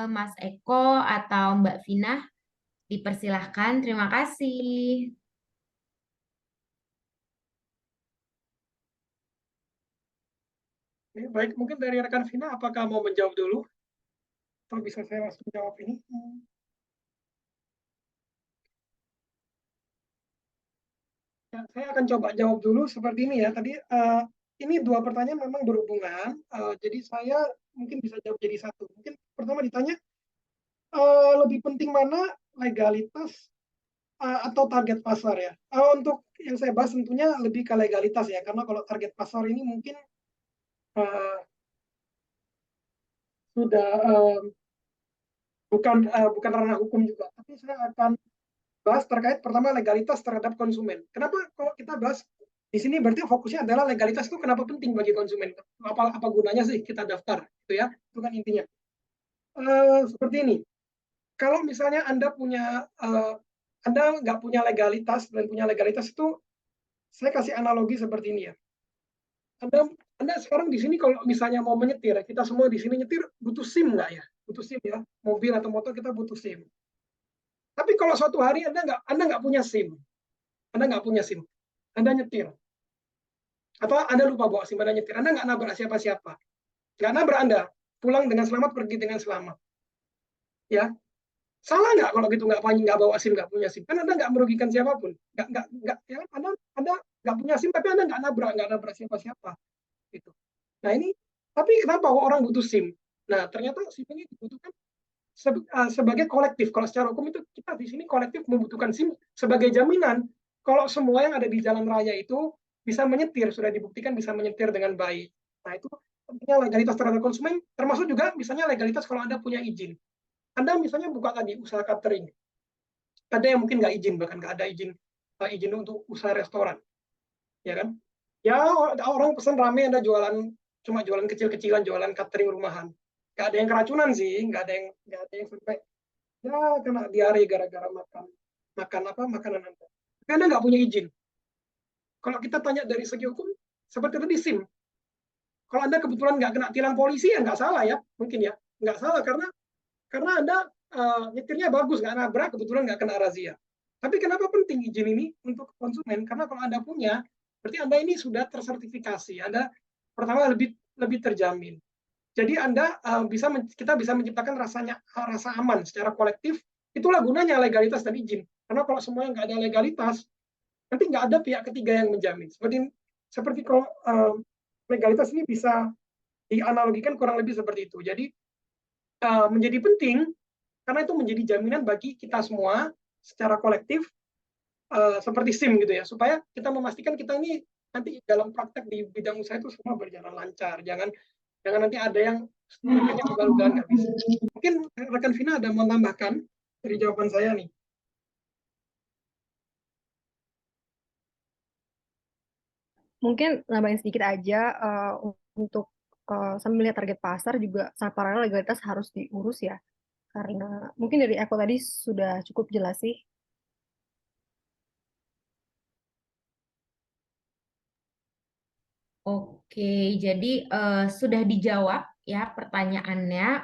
Mas Eko atau Mbak Vina. Dipersilahkan, terima kasih. Baik, mungkin dari rekan Vina, apakah mau menjawab dulu? Atau bisa saya langsung jawab ini? Ya, saya akan coba jawab dulu seperti ini ya. Tadi ini dua pertanyaan memang berhubungan. Jadi saya mungkin bisa jawab jadi satu. Mungkin pertama ditanya lebih penting mana legalitas atau target pasar ya. Untuk yang saya bahas tentunya lebih ke legalitas ya. Karena kalau target pasar ini mungkin uh, sudah bukan ranah hukum juga. Tapi saya akan bahas terkait pertama legalitas terhadap konsumen. Kenapa kalau kita bahas di sini berarti fokusnya adalah legalitas itu kenapa penting bagi konsumen? Apa gunanya sih kita daftar gitu ya? Itu kan intinya. Seperti ini. Kalau misalnya Anda nggak punya legalitas dan punya legalitas itu saya kasih analogi seperti ini ya. Anda sekarang di sini kalau misalnya mau menyetir, kita semua di sini nyetir butuh SIM nggak ya? Butuh SIM ya, mobil atau motor kita butuh SIM. Tapi kalau suatu hari Anda nggak punya SIM, Anda nggak punya SIM, Anda nyetir, atau Anda lupa bawa SIM, Anda nyetir, Anda nggak nabrak siapa-siapa, nggak nabrak Anda, pulang dengan selamat, pergi dengan selamat, ya salah nggak kalau gitu nggak bawa SIM, nggak punya SIM? Kan Anda nggak merugikan siapapun, nggak ya, Anda nggak punya SIM tapi Anda nggak nabrak siapa-siapa, gitu. Nah ini, tapi kenapa orang butuh SIM? Nah ternyata SIM ini dibutuhkan sebagai kolektif. Kalau secara hukum itu kita di sini kolektif membutuhkan SIM sebagai jaminan kalau semua yang ada di jalan raya itu bisa menyetir, sudah dibuktikan bisa menyetir dengan baik. Nah itu pentingnya legalitas terhadap konsumen, termasuk juga misalnya legalitas kalau Anda punya izin. Anda misalnya buka tadi usaha catering, ada yang mungkin nggak izin, bahkan nggak ada izin untuk usaha restoran, ya kan? Ya orang pesan rame, Anda cuma jualan kecil-kecilan, jualan catering rumahan. Nggak ada yang keracunan sih, nggak ada yang sampai ya kena diare gara-gara makanan Anda. Tapi Anda nggak punya izin. Kalau kita tanya dari segi hukum, seperti tadi SIM. Kalau Anda kebetulan nggak kena tilang polisi ya nggak salah ya, mungkin ya nggak salah karena Anda nyetirnya bagus, nggak nabrak, kebetulan nggak kena razia. Tapi kenapa penting izin ini untuk konsumen? Karena kalau Anda punya, berarti Anda ini sudah tersertifikasi. Anda pertama lebih terjamin. Jadi kita bisa menciptakan rasa aman secara kolektif. Itulah gunanya legalitas dan izin. Karena kalau semuanya nggak ada legalitas, nanti nggak ada pihak ketiga yang menjamin. Seperti kalau legalitas ini bisa dianalogikan kurang lebih seperti itu. Jadi menjadi penting karena itu menjadi jaminan bagi kita semua secara kolektif seperti SIM gitu ya, supaya kita memastikan kita ini nanti dalam praktek di bidang usaha itu semua berjalan lancar. Jangan nanti ada yang setidaknya ugal-ugalan nggak bisa. Mungkin rekan Vina ada mau tambahkan dari jawaban saya nih. Mungkin nambahin sedikit aja untuk sambil lihat target pasar juga sangat paralel legalitas harus diurus ya. Karena mungkin dari Eko tadi sudah cukup jelas sih. Oke, jadi sudah dijawab ya pertanyaannya.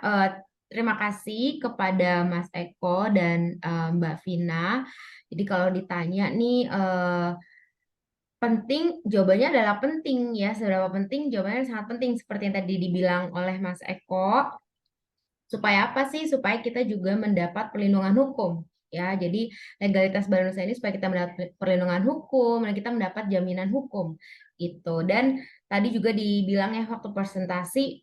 Terima kasih kepada Mas Eko dan Mbak Vina. Jadi kalau ditanya nih penting, jawabannya adalah penting ya. Seberapa penting? Jawabannya sangat penting seperti yang tadi dibilang oleh Mas Eko. Supaya apa sih? Supaya kita juga mendapat perlindungan hukum. Ya, jadi legalitas Badan Usaha ini supaya kita mendapat perlindungan hukum dan kita mendapat jaminan hukum gitu. Dan tadi juga dibilang ya waktu presentasi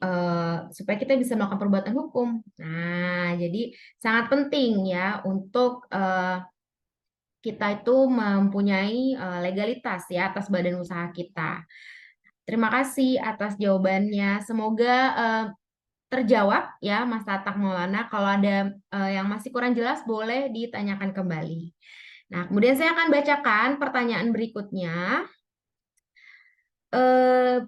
supaya kita bisa melakukan perbuatan hukum. Nah, jadi sangat penting ya untuk kita itu mempunyai legalitas ya atas badan usaha kita. Terima kasih atas jawabannya. Semoga terjawab ya Mas Tatak Maulana. Kalau ada yang masih kurang jelas boleh ditanyakan kembali. Nah, kemudian saya akan bacakan pertanyaan berikutnya.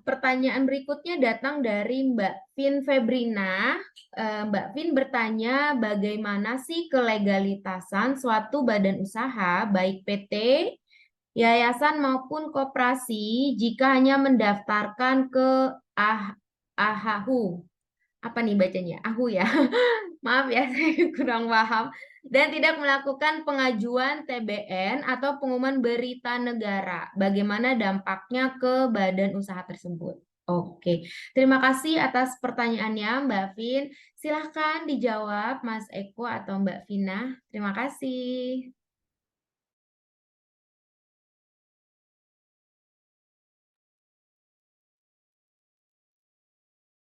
Pertanyaan berikutnya datang dari Mbak Vin Febrina. Mbak Vin bertanya bagaimana sih kelegalitasan suatu badan usaha baik PT, yayasan maupun koperasi jika hanya mendaftarkan ke AHU. Apa nih bacanya? AHU ya. Maaf ya, saya kurang paham. Dan tidak melakukan pengajuan TBN atau pengumuman berita negara. Bagaimana dampaknya ke badan usaha tersebut? Oke, terima kasih atas pertanyaannya Mbak Vin. Silahkan dijawab Mas Eko atau Mbak Vina. Terima kasih.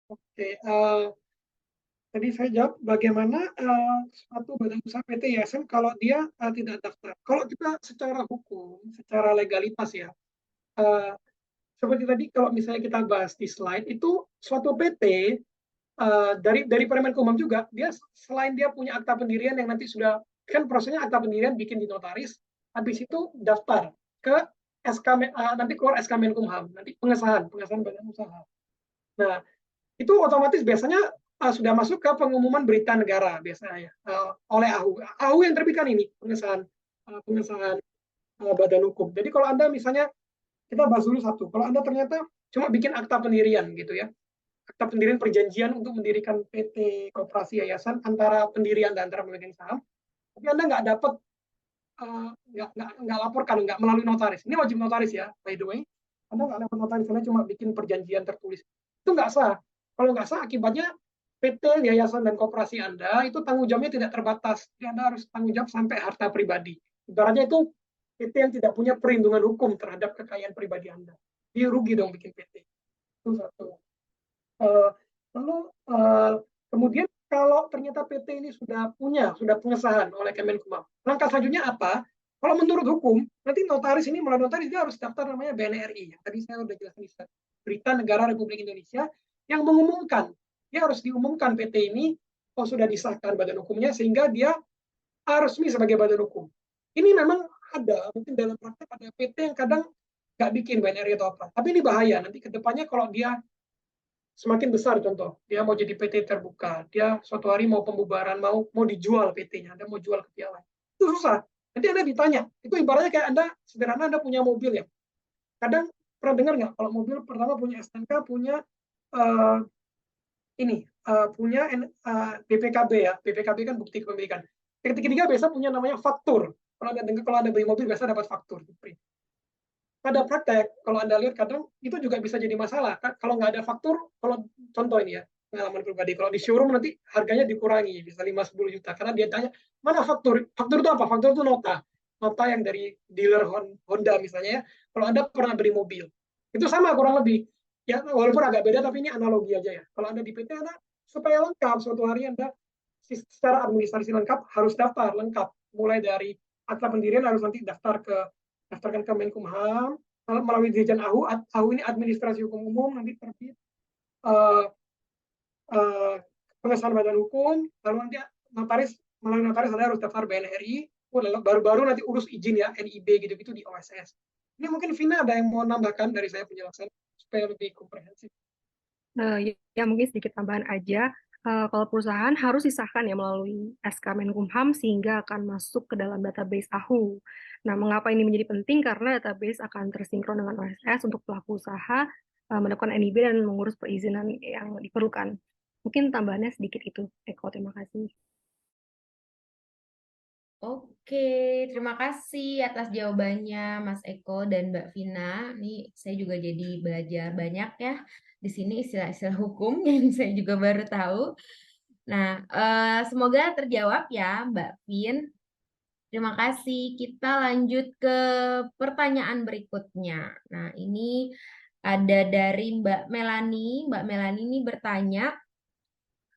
Oke, tadi saya jawab bagaimana suatu badan usaha PT yayasan kalau dia tidak daftar. Kalau kita secara hukum, secara legalitas ya, uh, seperti tadi kalau misalnya kita bahas di slide itu suatu PT dari Permenkumham juga dia selain dia punya akta pendirian yang nanti sudah kan prosesnya akta pendirian bikin di notaris, habis itu daftar ke nanti keluar SK Menkumham, nanti pengesahan badan usaha. Nah itu otomatis biasanya sudah masuk ke pengumuman berita negara biasanya oleh AHU. AHU yang terbitkan ini pengesahan badan hukum. Jadi kalau Anda misalnya kita bahas dulu satu. Kalau Anda ternyata cuma bikin akta pendirian gitu ya, akta pendirian perjanjian untuk mendirikan PT, koperasi, yayasan antara pendiri Anda, antara pemegang saham, tapi Anda nggak dapat, nggak laporkan, nggak melalui notaris. Ini wajib notaris ya, by the way. Anda nggak dapat notaris, Anda cuma bikin perjanjian tertulis. Itu nggak sah. Kalau nggak sah, akibatnya PT, yayasan, dan koperasi Anda itu tanggung jawabnya tidak terbatas. Jadi Anda harus tanggung jawab sampai harta pribadi. Ibaratnya itu PT yang tidak punya perlindungan hukum terhadap kekayaan pribadi Anda. Dia rugi dong bikin PT. Itu satu. Lalu kemudian kalau ternyata PT ini sudah pengesahan oleh Kemenkumham, langkah selanjutnya apa? Kalau menurut hukum, nanti notaris ini melalui notaris dia harus daftar namanya BNRI. Yang tadi saya sudah jelaskan di Berita Negara Republik Indonesia yang mengumumkan, dia harus diumumkan PT ini sudah disahkan badan hukumnya sehingga dia resmi sebagai badan hukum. Ini memang ada, mungkin dalam praktek ada PT yang kadang nggak bikin BNRI atau apa. Tapi ini bahaya, nanti ke depannya kalau dia semakin besar, contoh dia mau jadi PT terbuka, dia suatu hari mau pembubaran, mau dijual PT-nya, Anda mau jual ke pihak lain, itu susah. Nanti Anda ditanya, itu ibaratnya kayak Anda sederhana, Anda punya mobil ya, kadang pernah dengar nggak kalau mobil pertama punya STNK, punya punya BPKB ya, BPKB kan bukti kepemilikan. Ketiga biasa punya namanya faktur. Kalau Anda dengar, kalau Anda beli mobil biasa dapat faktur. Pada praktek, kalau Anda lihat kadang itu juga bisa jadi masalah. Kalau nggak ada faktur, kalau contoh ini ya, pengalaman pribadi, kalau di showroom nanti harganya dikurangi, bisa 5-10 juta. Karena dia tanya, mana faktur? Faktur itu apa? Faktur itu nota. Nota yang dari dealer Honda misalnya ya. Kalau Anda pernah beli mobil. Itu sama kurang lebih. Ya, walaupun agak beda, tapi ini analogi aja ya. Kalau Anda di PT, Anda supaya lengkap, suatu hari Anda secara administrasi lengkap, harus daftar lengkap. Mulai dari akta pendirian harus nanti daftarkan ke Menkumham, melalui Dirjen AHU. AHU ini administrasi hukum umum, nanti terbit pengesahan badan hukum, lalu nanti melalui notaris Anda harus daftar BNRI, baru-baru nanti urus izin ya, NIB gitu-gitu di OSS. Ini mungkin Vina ada yang mau nambahkan dari saya penjelasan supaya lebih komprehensif. Ya mungkin sedikit tambahan aja. Kalau perusahaan harus disahkan ya melalui SK Menkumham sehingga akan masuk ke dalam database AHU. Nah, mengapa ini menjadi penting? Karena database akan tersinkron dengan OSS untuk pelaku usaha melakukan NIB dan mengurus perizinan yang diperlukan. Mungkin tambahannya sedikit itu, Eko. Terima kasih. Oke, terima kasih atas jawabannya Mas Eko dan Mbak Vina. Ini saya juga jadi belajar banyak ya di sini istilah-istilah hukum yang saya juga baru tahu. Nah, semoga terjawab ya Mbak Vin. Terima kasih. Kita lanjut ke pertanyaan berikutnya. Nah, ini ada dari Mbak Melani. Mbak Melani ini bertanya,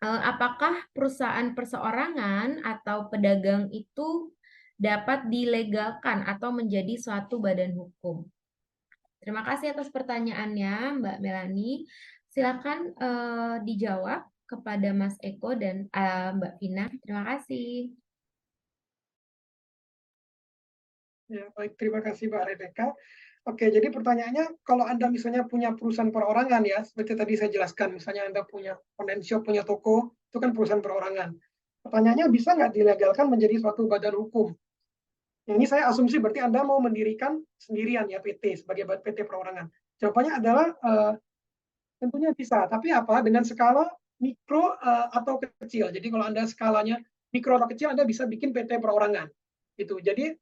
apakah perusahaan perseorangan atau pedagang itu dapat dilegalkan atau menjadi suatu badan hukum? Terima kasih atas pertanyaannya, Mbak Melani. Silakan dijawab kepada Mas Eko dan Mbak Vina. Terima kasih. Ya, baik, terima kasih Mbak Rebecca. Oke, jadi pertanyaannya, kalau Anda misalnya punya perusahaan perorangan ya, seperti tadi saya jelaskan, misalnya Anda punya online shop, punya toko, itu kan perusahaan perorangan. Pertanyaannya, bisa nggak dilegalkan menjadi suatu badan hukum? Ini saya asumsi berarti Anda mau mendirikan sendirian ya PT sebagai PT perorangan. Jawabannya adalah tentunya bisa, tapi apa? Dengan skala mikro atau kecil. Jadi kalau Anda skalanya mikro atau kecil, Anda bisa bikin PT perorangan. Gitu. Jadi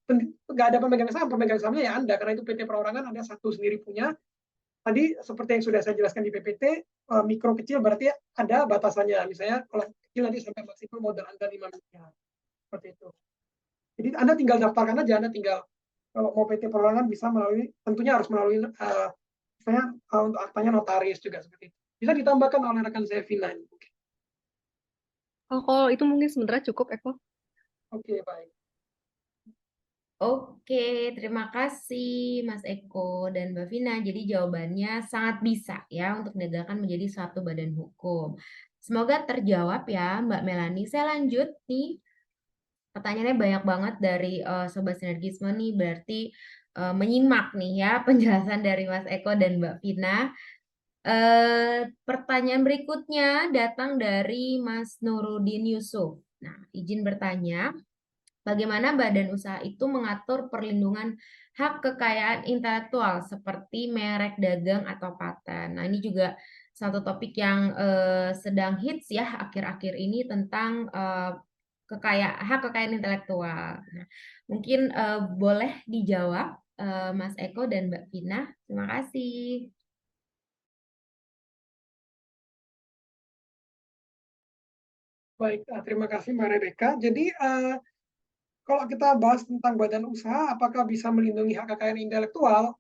nggak ada pemegang sahamnya ya Anda, karena itu PT perorangan Anda satu sendiri punya. Tadi seperti yang sudah saya jelaskan di PPT, mikro kecil berarti ada batasannya. Misalnya kalau kecil nanti sampai maksimal modal Anda 5 miliar. Seperti itu. Jadi Anda tinggal daftarkan aja, Anda tinggal kalau mau PT perorangan bisa melalui, tentunya harus melalui misalnya untuk aktanya notaris juga seperti itu. Bisa ditambahkan oleh rekan saya Vina. Kalau itu mungkin sementara cukup, Eko. Oke, baik. Oke, terima kasih Mas Eko dan Mbak Vina. Jadi jawabannya sangat bisa ya untuk dilegalkan menjadi suatu badan hukum. Semoga terjawab ya Mbak Melani. Saya lanjut nih. Pertanyaannya banyak banget dari Sobat Sinergisme nih. Berarti menyimak nih ya penjelasan dari Mas Eko dan Mbak Vina. Pertanyaan berikutnya datang dari Mas Nurudin Yusuf. Nah, izin bertanya. bagaimana badan usaha itu mengatur perlindungan hak kekayaan intelektual seperti merek dagang atau paten. Nah, ini juga satu topik yang sedang hits ya akhir-akhir ini tentang hak kekayaan intelektual. Nah, mungkin boleh dijawab Mas Eko dan Mbak Vina. Terima kasih. Baik, terima kasih Mbak Rebecca. Jadi kalau kita bahas tentang badan usaha, apakah bisa melindungi hak kekayaan intelektual?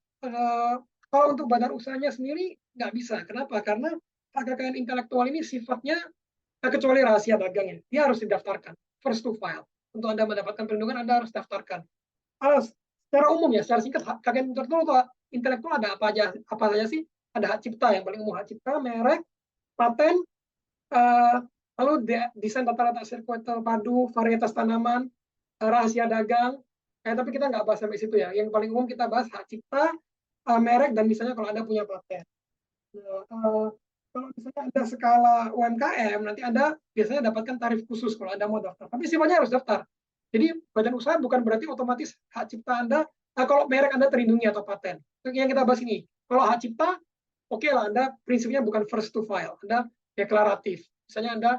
Kalau untuk badan usahanya sendiri nggak bisa. Kenapa? Karena hak kekayaan intelektual ini sifatnya kecuali rahasia dagang ya, dia harus didaftarkan. First to file. Untuk Anda mendapatkan perlindungan, Anda harus daftarkan. Secara umum ya, secara singkat, hak kekayaan intelektual ada apa saja sih? Ada hak cipta yang paling umum, hak cipta, merek, paten, lalu desain tata letak sirkuit terpadu, varietas tanaman, rahasia dagang. Tapi kita nggak bahas sampai situ ya. Yang paling umum kita bahas hak cipta, merek, dan misalnya kalau Anda punya paten. Kalau misalnya Anda skala UMKM, nanti Anda biasanya dapatkan tarif khusus kalau Anda mau daftar. Tapi sifatnya harus daftar. Jadi badan usaha bukan berarti otomatis hak cipta Anda, kalau merek Anda terlindungi atau paten. Itu yang kita bahas ini. Kalau hak cipta, oke lah, Anda prinsipnya bukan first to file. Anda deklaratif. Misalnya Anda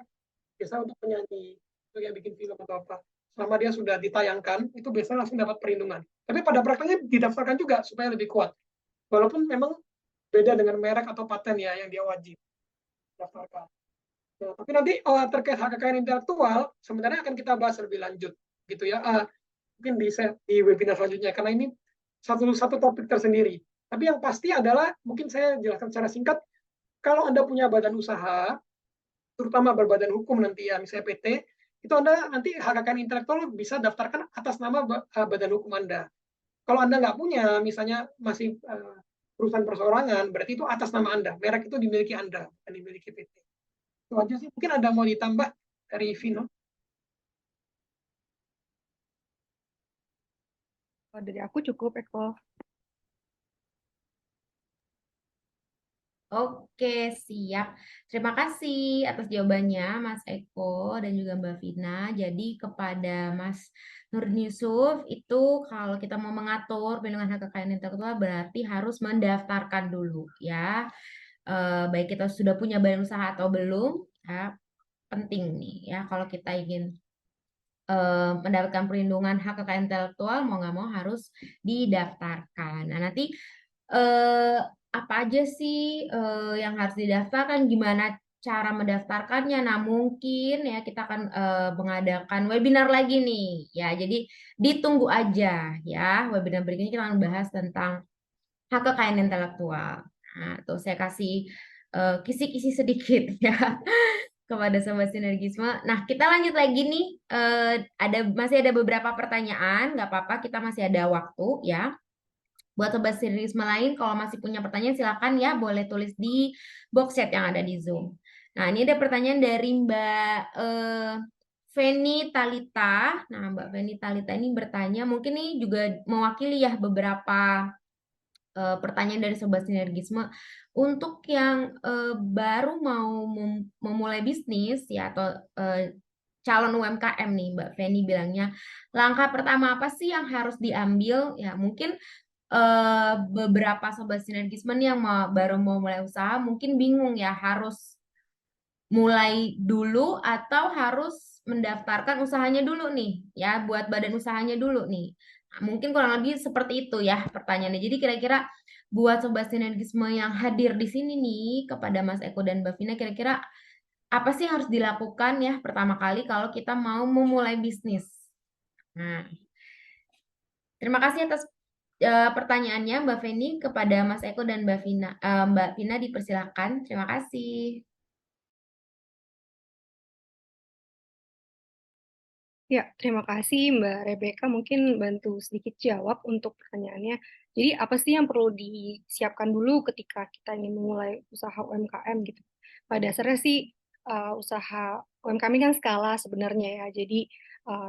biasa untuk penyanyi, untuk yang bikin film atau apa. Selama dia sudah ditayangkan, itu biasanya langsung dapat perlindungan. Tapi pada prakteknya didaftarkan juga supaya lebih kuat. Walaupun memang beda dengan merek atau paten ya yang dia wajib daftarkan. Nah, tapi nanti terkait hak kekayaan intelektual sebenarnya akan kita bahas lebih lanjut gitu ya. Mungkin di webinar selanjutnya karena ini satu topik tersendiri. Tapi yang pasti adalah mungkin saya jelaskan secara singkat, kalau Anda punya badan usaha, terutama berbadan hukum nanti ya, misalnya PT, itu Anda nanti hak kekayaan intelektual bisa daftarkan atas nama badan hukum Anda. Kalau Anda nggak punya, misalnya masih perusahaan perseorangan, berarti itu atas nama Anda. Merek itu dimiliki Anda, bukan dimiliki PT. Itu aja sih. Mungkin ada mau ditambah dari Vino? Dari aku cukup, Eko. Oke, siap. Terima kasih atas jawabannya, Mas Eko dan juga Mbak Vina. Jadi kepada Mas Nurdin Yusuf, itu kalau kita mau mengatur perlindungan hak kekayaan intelektual berarti harus mendaftarkan dulu ya. Baik kita sudah punya badan usaha atau belum, ya penting nih ya kalau kita ingin mendapatkan perlindungan hak kekayaan intelektual mau nggak mau harus didaftarkan. Nah nanti eh, apa aja sih yang harus didaftarkan, gimana cara mendaftarkannya? Nah mungkin ya kita akan mengadakan webinar lagi nih ya. Jadi ditunggu aja ya, webinar berikutnya kita akan bahas tentang hak kekayaan intelektual. Nah tuh saya kasih kisi-kisi sedikit ya kepada Sobat Sinergisme. Nah, kita lanjut lagi nih. Masih ada beberapa pertanyaan, nggak apa-apa, kita masih ada waktu ya. Buat Sobat Sinergisme lain, kalau masih punya pertanyaan silakan ya, boleh tulis di box chat yang ada di Zoom. Nah, ini ada pertanyaan dari Mbak Feni Talita. Nah, Mbak Feni Talita ini bertanya, mungkin ini juga mewakili ya beberapa pertanyaan dari Sobat Sinergisme. Untuk yang baru mau memulai bisnis ya atau calon UMKM nih Mbak Feni bilangnya, langkah pertama apa sih yang harus diambil? Ya mungkin beberapa Sobat Sinergisme nih yang baru mau mulai usaha mungkin bingung ya harus mulai dulu atau harus mendaftarkan usahanya dulu nih ya buat badan usahanya dulu nih. Nah, mungkin kurang lebih seperti itu ya pertanyaannya. Jadi kira-kira buat Sobat Sinergisme yang hadir di sini nih kepada Mas Eko dan Mbak Vina, kira-kira apa sih harus dilakukan ya pertama kali kalau kita mau memulai bisnis? Nah, terima kasih atas pertanyaannya Mbak Feni kepada Mas Eko dan Mbak Vina. Mbak Vina dipersilakan. Terima kasih. Ya, terima kasih Mbak Rebecca. Mungkin bantu sedikit jawab untuk pertanyaannya. Jadi, apa sih yang perlu disiapkan dulu ketika kita ingin memulai usaha UMKM gitu? Pada dasarnya sih, usaha UMKM ini kan skala sebenarnya ya. Jadi,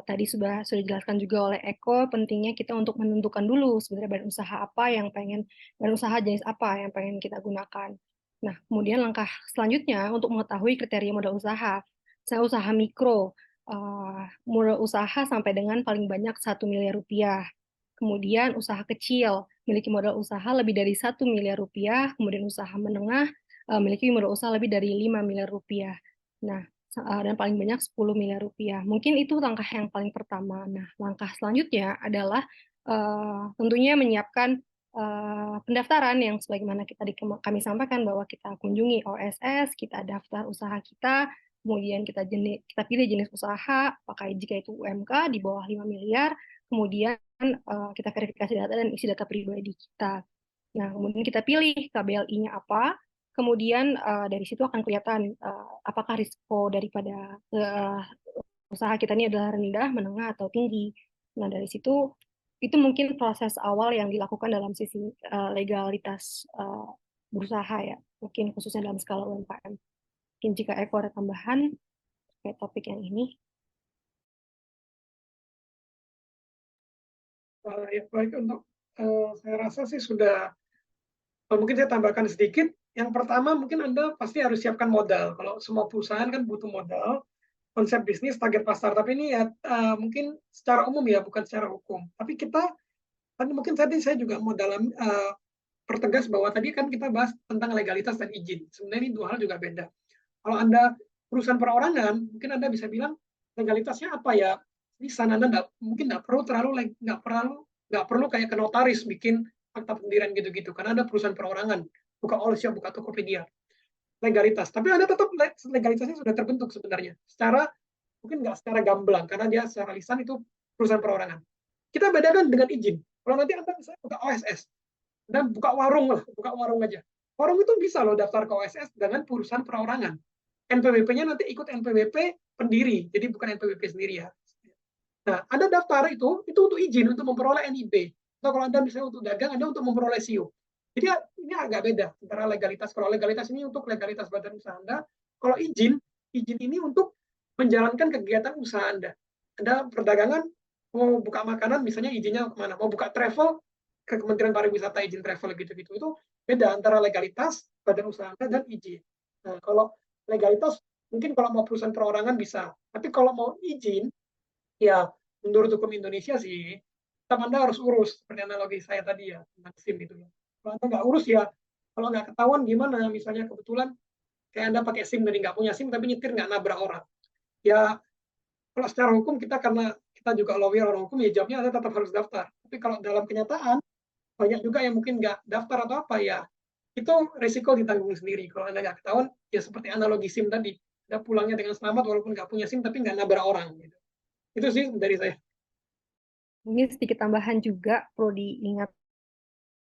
tadi sudah dijelaskan juga oleh Eko, pentingnya kita untuk menentukan dulu sebenarnya badan usaha apa yang pengen, badan usaha jenis apa yang pengen kita gunakan. Nah, kemudian langkah selanjutnya untuk mengetahui kriteria modal usaha. Saya usaha mikro, modal usaha sampai dengan paling banyak 1 miliar rupiah. Kemudian usaha kecil memiliki modal usaha lebih dari 1 miliar rupiah. Kemudian usaha menengah memiliki modal usaha lebih dari 5 miliar rupiah. Nah, dan paling banyak 10 miliar rupiah. Mungkin itu langkah yang paling pertama. Nah, langkah selanjutnya adalah tentunya menyiapkan pendaftaran yang sebagaimana kami sampaikan bahwa kita kunjungi OSS, kita daftar usaha kita, kemudian kita pilih jenis usaha, apakah jika itu UMK di bawah 5 miliar, kemudian kita verifikasi data dan isi data pribadi kita. Nah, kemudian kita pilih KBLI-nya apa, kemudian dari situ akan kelihatan apakah risiko daripada usaha kita ini adalah rendah, menengah, atau tinggi. Nah, dari situ itu mungkin proses awal yang dilakukan dalam sisi legalitas berusaha ya, mungkin khususnya dalam skala UMKM. Mungkin jika Eko ada tambahan terkait topik yang ini. Ya, baik, untuk saya rasa sih sudah, mungkin saya tambahkan sedikit. Yang pertama mungkin Anda pasti harus siapkan modal. Kalau semua perusahaan kan butuh modal, konsep bisnis, target pasar. Tapi ini ya mungkin secara umum ya, bukan secara hukum. Tapi kita, mungkin tadi saya juga mau dalam pertegas bahwa tadi kan kita bahas tentang legalitas dan izin. Sebenarnya ini dua hal juga beda. Kalau Anda perusahaan perorangan, mungkin Anda bisa bilang legalitasnya apa ya? Bisa Anda mungkin nggak perlu kayak ke notaris bikin akta pendirian gitu-gitu, karena Anda perusahaan perorangan, buka all-shop, buka Tokopedia. Legalitas, tapi Anda tetap legalitasnya sudah terbentuk sebenarnya. Mungkin nggak secara gamblang, karena dia secara lisan itu perusahaan perorangan. Kita bedakan dengan izin. Kalau nanti Anda misalnya buka OSS, dan buka warung aja. Warung itu bisa loh daftar ke OSS dengan perusahaan perorangan. NPWP-nya nanti ikut NPWP pendiri, jadi bukan NPWP sendiri ya. Nah, Anda daftar itu untuk izin, untuk memperoleh NIB. Atau kalau Anda misalnya untuk dagang, Anda untuk memperoleh SIO. Jadi ini agak beda antara legalitas. Kalau legalitas ini untuk legalitas badan usaha Anda. Kalau izin ini untuk menjalankan kegiatan usaha Anda. Anda perdagangan, mau buka makanan, misalnya izinnya kemana? Mau buka travel, ke Kementerian Pariwisata izin travel gitu-gitu. Itu beda antara legalitas badan usaha Anda dan izin. Nah, kalau legalitas mungkin kalau mau perusahaan perorangan bisa. Tapi kalau mau izin, ya menurut hukum Indonesia sih, tetap Anda harus urus, seperti analogi saya tadi ya, tentang SIM gitu ya. Kalau Anda nggak urus ya, kalau nggak ketahuan gimana, misalnya kebetulan kayak Anda pakai SIM dari nggak punya SIM, tapi nyetir nggak nabrak orang. Ya, kalau secara hukum kita, karena kita juga lawyer orang hukum, ya jawabnya Anda tetap harus daftar. Tapi kalau dalam kenyataan, banyak juga yang mungkin nggak daftar atau apa ya, itu risiko ditanggung sendiri. Kalau Anda nggak ketahuan, ya seperti analogi SIM tadi, Anda pulangnya dengan selamat walaupun nggak punya SIM, tapi nggak nabrak orang. Gitu. Itu sih dari saya. Mungkin sedikit tambahan juga perlu diingat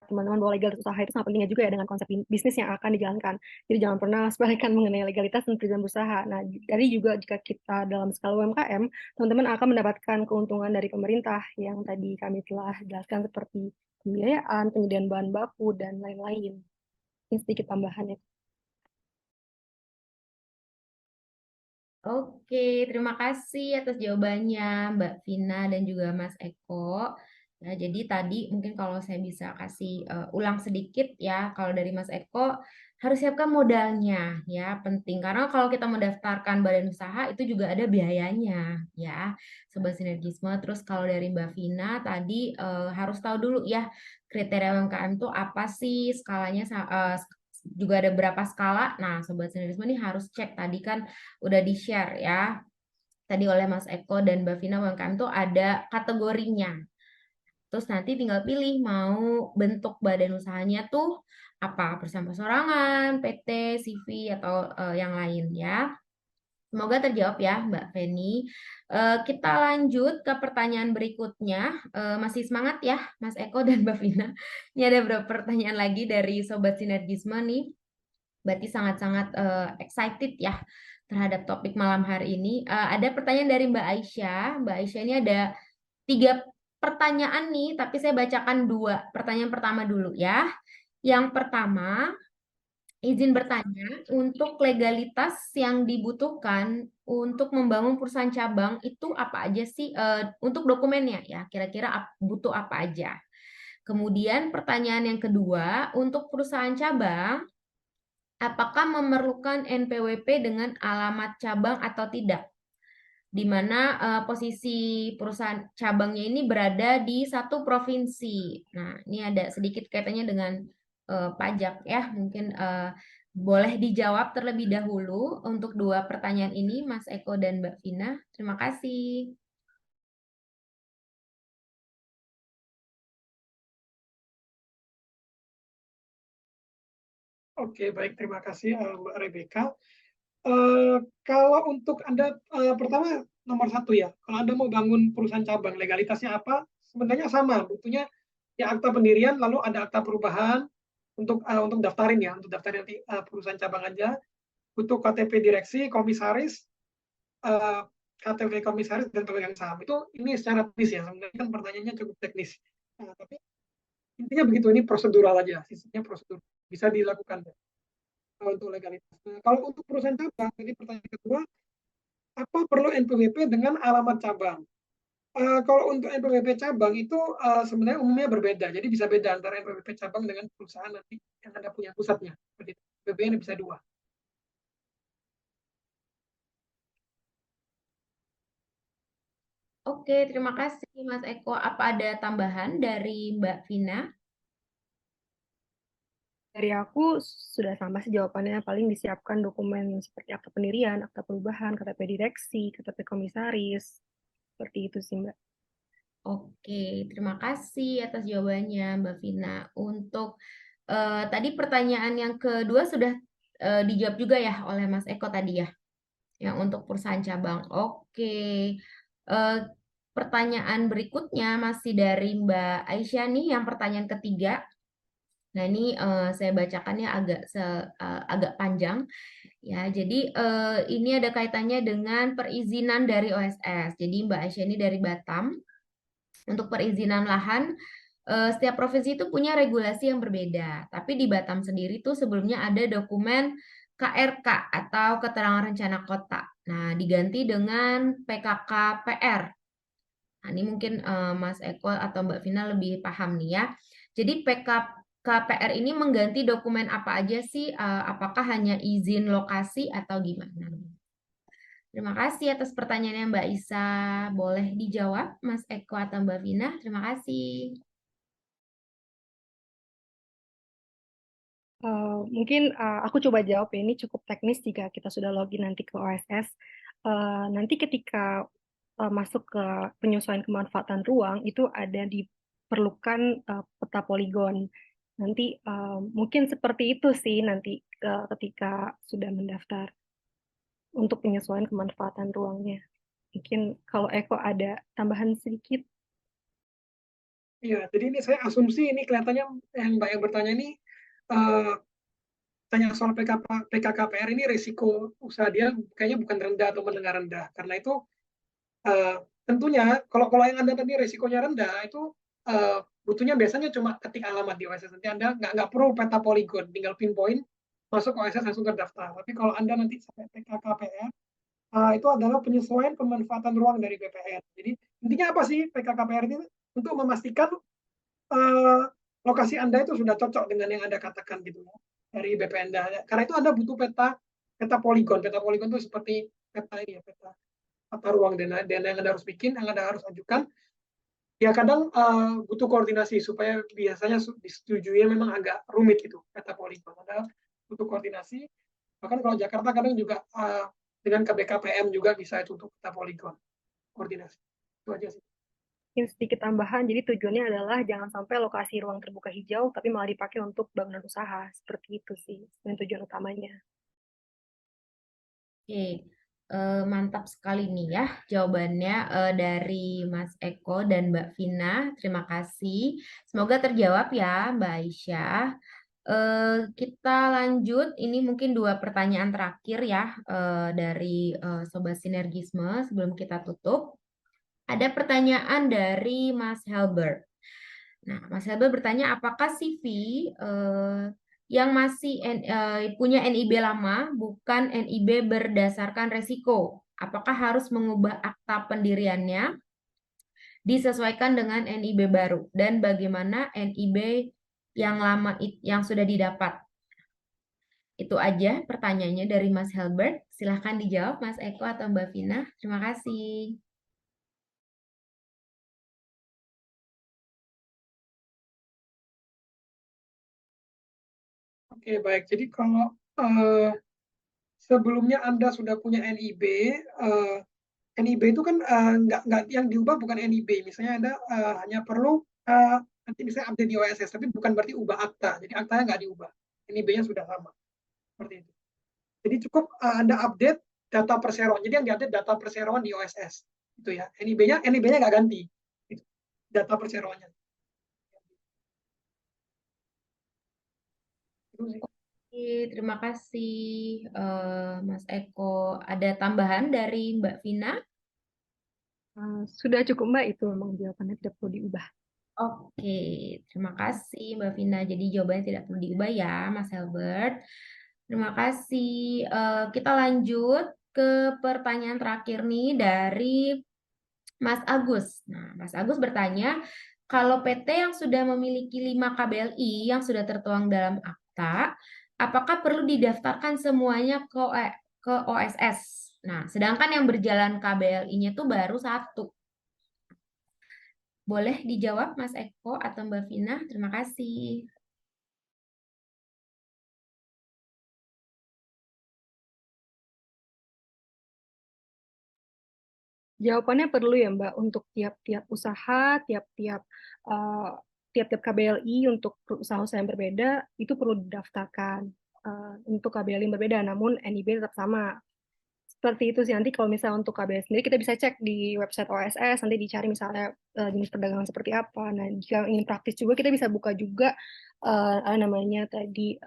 teman-teman bahwa legalitas usaha itu sangat pentingnya juga ya dengan konsep bisnis yang akan dijalankan. Jadi jangan pernah sepelekan mengenai legalitas dan perizinan berusaha. Nah, dari juga jika kita dalam skala UMKM, teman-teman akan mendapatkan keuntungan dari pemerintah yang tadi kami telah jelaskan seperti pembiayaan, penyediaan bahan baku, dan lain-lain. Ini sedikit tambahannya. Oke, terima kasih atas jawabannya Mbak Vina dan juga Mas Eko. Ya, jadi tadi mungkin kalau saya bisa kasih ulang sedikit ya, kalau dari Mas Eko harus siapkan modalnya ya, penting karena kalau kita mendaftarkan badan usaha itu juga ada biayanya ya, Sobat Sinergisme. Terus kalau dari Mbak Vina tadi harus tahu dulu ya kriteria UMKM itu apa sih, skalanya juga ada berapa skala. Nah, Sobat Sinergisme ini harus cek tadi kan udah di-share ya. Tadi oleh Mas Eko dan Mbak Vina UMKM itu ada kategorinya. Terus nanti tinggal pilih mau bentuk badan usahanya tuh apa, perusahaan perseorangan, PT, CV, atau yang lain ya. Semoga terjawab ya Mbak Feni. Kita lanjut ke pertanyaan berikutnya. Masih semangat ya Mas Eko dan Mbak Vina. Ini ada beberapa pertanyaan lagi dari Sobat Sinergisme nih. Berarti sangat-sangat excited ya terhadap topik malam hari ini. Ada pertanyaan dari Mbak Aisyah. Mbak Aisyah ini ada 3 pertanyaan nih, tapi saya bacakan 2. Pertanyaan pertama dulu ya. Yang pertama, izin bertanya, untuk legalitas yang dibutuhkan untuk membangun perusahaan cabang itu apa aja sih? Untuk dokumennya ya, kira-kira butuh apa aja? Kemudian pertanyaan yang kedua, untuk perusahaan cabang, apakah memerlukan NPWP dengan alamat cabang atau tidak? di mana posisi perusahaan cabangnya ini berada di satu provinsi. Nah, ini ada sedikit kaitannya dengan pajak ya. Mungkin boleh dijawab terlebih dahulu untuk dua pertanyaan ini, Mas Eko dan Mbak Vina. Terima kasih. Oke, baik. Terima kasih Mbak Rebecca. Kalau untuk Anda, pertama nomor satu ya, kalau Anda mau bangun perusahaan cabang, legalitasnya apa? Sebenarnya sama, butuhnya ya akta pendirian, lalu ada akta perubahan untuk daftarin ya, untuk daftarin nanti perusahaan cabang aja, butuh KTP direksi, komisaris, KTP komisaris dan pemegang saham. Itu ini secara teknis ya, sebenarnya kan pertanyaannya cukup teknis. Nah, tapi intinya begitu, ini prosedural aja, sistemnya prosedur bisa dilakukan ya, untuk legalitas. Nah, kalau untuk perusahaan cabang, jadi pertanyaan kedua, apa perlu NPWP dengan alamat cabang? Kalau untuk NPWP cabang itu sebenarnya umumnya berbeda, jadi bisa beda antara NPWP cabang dengan perusahaan nanti yang Anda punya pusatnya. Seperti itu. NPWP bisa dua. Oke, terima kasih Mas Eko. Apa ada tambahan dari Mbak Vina? Dari aku sudah sama sih jawabannya, paling disiapkan dokumen seperti akta pendirian, akta perubahan, KTP direksi, KTP komisaris, seperti itu sih Mbak. Oke, terima kasih atas jawabannya Mbak Vina. Untuk tadi pertanyaan yang kedua sudah dijawab juga ya oleh Mas Eko tadi ya, yang untuk perusahaan cabang. Oke, Eh, pertanyaan berikutnya masih dari Mbak Aisyah nih, yang pertanyaan ketiga. Nah, ini saya bacakannya agak panjang ya. Jadi ini ada kaitannya dengan perizinan dari OSS. Jadi Mbak Aisyah ini dari Batam. Untuk perizinan lahan, setiap provinsi itu punya regulasi yang berbeda. Tapi di Batam sendiri tuh sebelumnya ada dokumen KRK atau Keterangan Rencana Kota. Nah, diganti dengan PKKPR. Nah, ini mungkin Mas Eko atau Mbak Vina lebih paham nih ya. Jadi PKKPR ini mengganti dokumen apa aja sih? Apakah hanya izin lokasi atau gimana? Terima kasih atas pertanyaannya Mbak Isa. Boleh dijawab Mas Eko atau Mbak Vina? Terima kasih. Mungkin aku coba jawab ya, ini cukup teknis jika kita sudah login nanti ke OSS. Nanti ketika masuk ke penyesuaian kemanfaatan ruang, itu ada diperlukan peta poligon. Nanti mungkin seperti itu sih nanti ketika sudah mendaftar untuk penyesuaian kemanfaatan ruangnya. Mungkin kalau Eko ada tambahan sedikit. Iya, jadi ini saya asumsi ini kelihatannya yang Mbak yang bertanya ini eh, tanya soal PKKPR ini risiko usaha dia kayaknya bukan rendah atau menengah rendah. Karena itu tentunya kalau yang Anda tadi risikonya rendah itu butuhnya biasanya cuma ketik alamat di OSS. Nanti Anda nggak perlu peta poligon, tinggal pinpoint masuk OSS langsung terdaftar. Tapi kalau Anda nanti sampai PKKPR, itu adalah penyesuaian pemanfaatan ruang dari BPN. Jadi intinya apa sih PKKPR itu? Untuk memastikan uh, lokasi Anda itu sudah cocok dengan yang Anda katakan gitu ya dari BPN. Karena itu Anda butuh peta poligon. Peta poligon itu seperti peta ini ya, peta tata ruang dana yang Anda harus bikin, yang Anda harus ajukan. Ya kadang butuh koordinasi supaya biasanya disetujui memang agak rumit gitu peta poligon. Anda butuh koordinasi. Bahkan kalau Jakarta kadang juga dengan KBKPM juga bisa itu untuk peta poligon koordinasi. Itu aja sih. Mungkin sedikit tambahan, jadi tujuannya adalah jangan sampai lokasi ruang terbuka hijau, tapi malah dipakai untuk bangunan usaha. Seperti itu sih, yang tujuan utamanya. Oke, mantap sekali nih ya jawabannya dari Mas Eko dan Mbak Vina. Terima kasih. Semoga terjawab ya Mbak Aisyah. Kita lanjut. Ini mungkin dua pertanyaan terakhir ya dari Sobat Sinergisme sebelum kita tutup. Ada pertanyaan dari Mas Helbert. Nah, Mas Helbert bertanya, apakah CV yang masih punya NIB lama bukan NIB berdasarkan resiko? Apakah harus mengubah akta pendiriannya disesuaikan dengan NIB baru? Dan bagaimana NIB yang lama yang sudah didapat? Itu aja pertanyaannya dari Mas Helbert. Silahkan dijawab Mas Eko atau Mbak Vina. Terima kasih. Oke, baik. Jadi kalau sebelumnya Anda sudah punya NIB, NIB itu kan nggak yang diubah bukan NIB. Misalnya Anda hanya perlu nanti misalnya update di OSS, tapi bukan berarti ubah akta. Jadi aktanya nggak diubah. NIB-nya sudah sama. Seperti itu. Jadi cukup Anda update data perseroan. Jadi yang diupdate data perseroan di OSS. Itu ya. NIB-nya nggak ganti. Itu. Data perseroannya. Itu sih. Oke, terima kasih Mas Eko. Ada tambahan dari Mbak Vina? Sudah cukup Mbak, itu memang jawabannya tidak perlu diubah. Oke, terima kasih Mbak Vina. Jadi jawabannya tidak perlu diubah ya, Mas Helbert. Terima kasih. Kita lanjut ke pertanyaan terakhir nih dari Mas Agus. Nah, Mas Agus bertanya, kalau PT yang sudah memiliki 5 KBLI yang sudah tertuang dalam akta, apakah perlu didaftarkan semuanya ke OSS? Nah, sedangkan yang berjalan KBLI-nya itu baru satu. Boleh dijawab Mas Eko atau Mbak Vina? Terima kasih. Jawabannya perlu ya Mbak, untuk tiap-tiap usaha, tiap-tiap eh, tiap-tiap KBLI untuk usaha-usaha yang berbeda itu perlu didaftarkan untuk KBLI yang berbeda, namun NIB tetap sama. Seperti itu sih. Nanti kalau misalnya untuk KBLI sendiri kita bisa cek di website OSS, nanti dicari misalnya jenis perdagangan seperti apa. Nah, jika ingin praktis juga kita bisa buka juga namanya tadi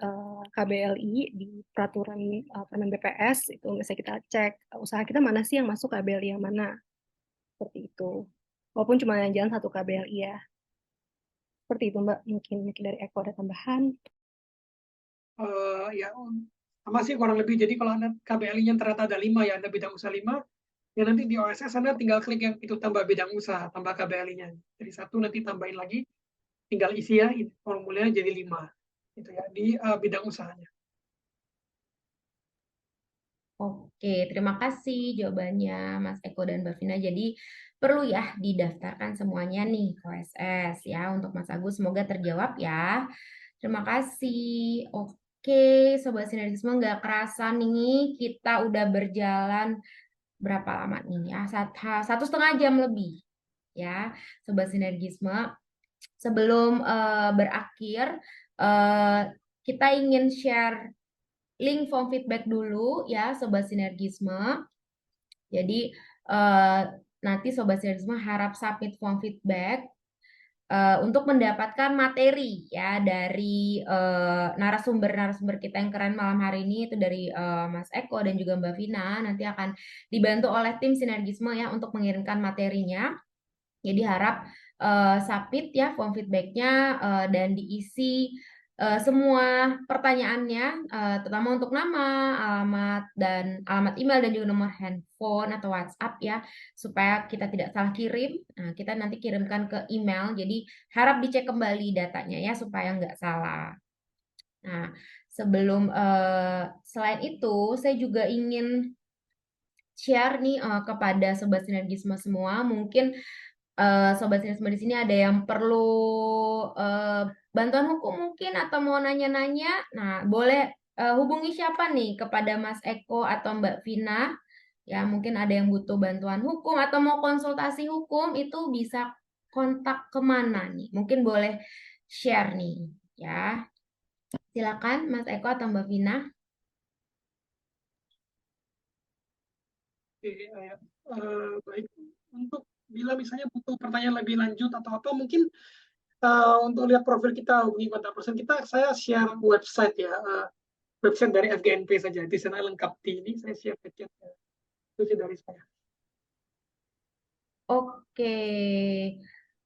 KBLI di peraturan Permen BPS, itu bisa kita cek usaha kita mana sih yang masuk KBLI yang mana. Seperti itu. Walaupun cuma yang jalan satu KBLI ya. Seperti itu Mbak. Mungkin dari Eko ada tambahan. Ya, sama sih kurang lebih. Jadi kalau Anda KBLI-nya ternyata ada 5 ya, Anda bidang usaha 5, ya nanti di OSS Anda tinggal klik yang itu tambah bidang usaha, tambah KBLI-nya. Jadi 1 nanti tambahin lagi, tinggal isi ya, formulanya jadi 5. Itu ya, di bidang usahanya. Oke, terima kasih jawabannya Mas Eko dan Mbak Vina. Jadi perlu ya didaftarkan semuanya nih ke OSS ya untuk Mas Agus. Semoga terjawab ya. Terima kasih. Oke, Sobat Sinergisme, nggak kerasa nih kita udah berjalan berapa lama nih ya? 1,5 jam lebih ya, Sobat Sinergisme. Sebelum berakhir, eh, kita ingin share link form feedback dulu ya, Sobat Sinergisme. Jadi eh, nanti Sobat Sinergisme harap submit form feedback untuk mendapatkan materi ya dari narasumber-narasumber kita yang keren malam hari ini, itu dari Mas Eko dan juga Mbak Vina. Nanti akan dibantu oleh tim Sinergisme ya untuk mengirimkan materinya. Jadi harap submit ya form feedbacknya dan diisi semua pertanyaannya, terutama untuk nama, alamat email dan juga nomor handphone atau WhatsApp ya, supaya kita tidak salah kirim. Nah, kita nanti kirimkan ke email. Jadi harap dicek kembali datanya ya supaya nggak salah. Nah, selain itu saya juga ingin share nih kepada Sobat Sinergisme semua, mungkin Sobat Sinisme di sini ada yang perlu eh, bantuan hukum mungkin atau mau nanya-nanya. Nah, boleh hubungi siapa nih kepada Mas Eko atau Mbak Vina. Ya, mungkin ada yang butuh bantuan hukum atau mau konsultasi hukum, itu bisa kontak kemana nih? Mungkin boleh share nih, ya. Silakan Mas Eko atau Mbak Vina. Oke, baik. Untuk bila misalnya butuh pertanyaan lebih lanjut atau apa, mungkin untuk lihat profil kita, hubungi kontak person kita, saya share website ya, website dari FGNP saja. Di sana lengkap di ini, saya share website. Itu sih dari saya. Oke,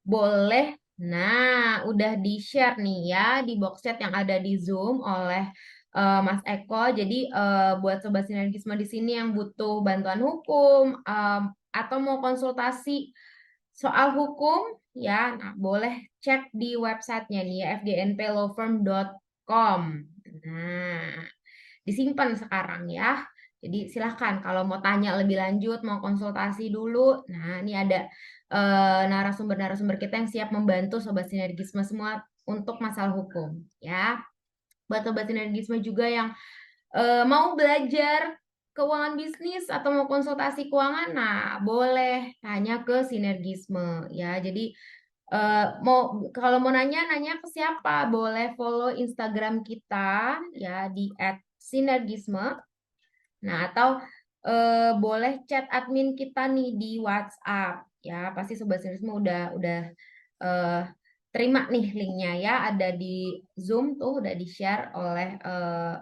boleh. Nah, udah di-share nih ya di box chat yang ada di Zoom oleh Mas Eko. Jadi buat Sobat Sinergisme di sini yang butuh bantuan hukum atau mau konsultasi soal hukum ya, nah boleh cek di websitenya nih ya, fgnplawfirm.com. Nah, disimpan sekarang ya. Jadi silahkan kalau mau tanya lebih lanjut, mau konsultasi dulu. Nah, ini ada narasumber-narasumber kita yang siap membantu Sobat Sinergisme semua untuk masalah hukum ya. Buat Sobat Sinergisme juga yang mau belajar keuangan bisnis atau mau konsultasi keuangan, nah boleh tanya ke Sinergisme ya. Jadi kalau mau nanya ke siapa? Boleh follow Instagram kita ya di @sinergisme. Nah, atau boleh chat admin kita nih di WhatsApp ya. Pasti Sobat Sinergisme udah eh, terima nih linknya ya. Ada di Zoom tuh udah di-share oleh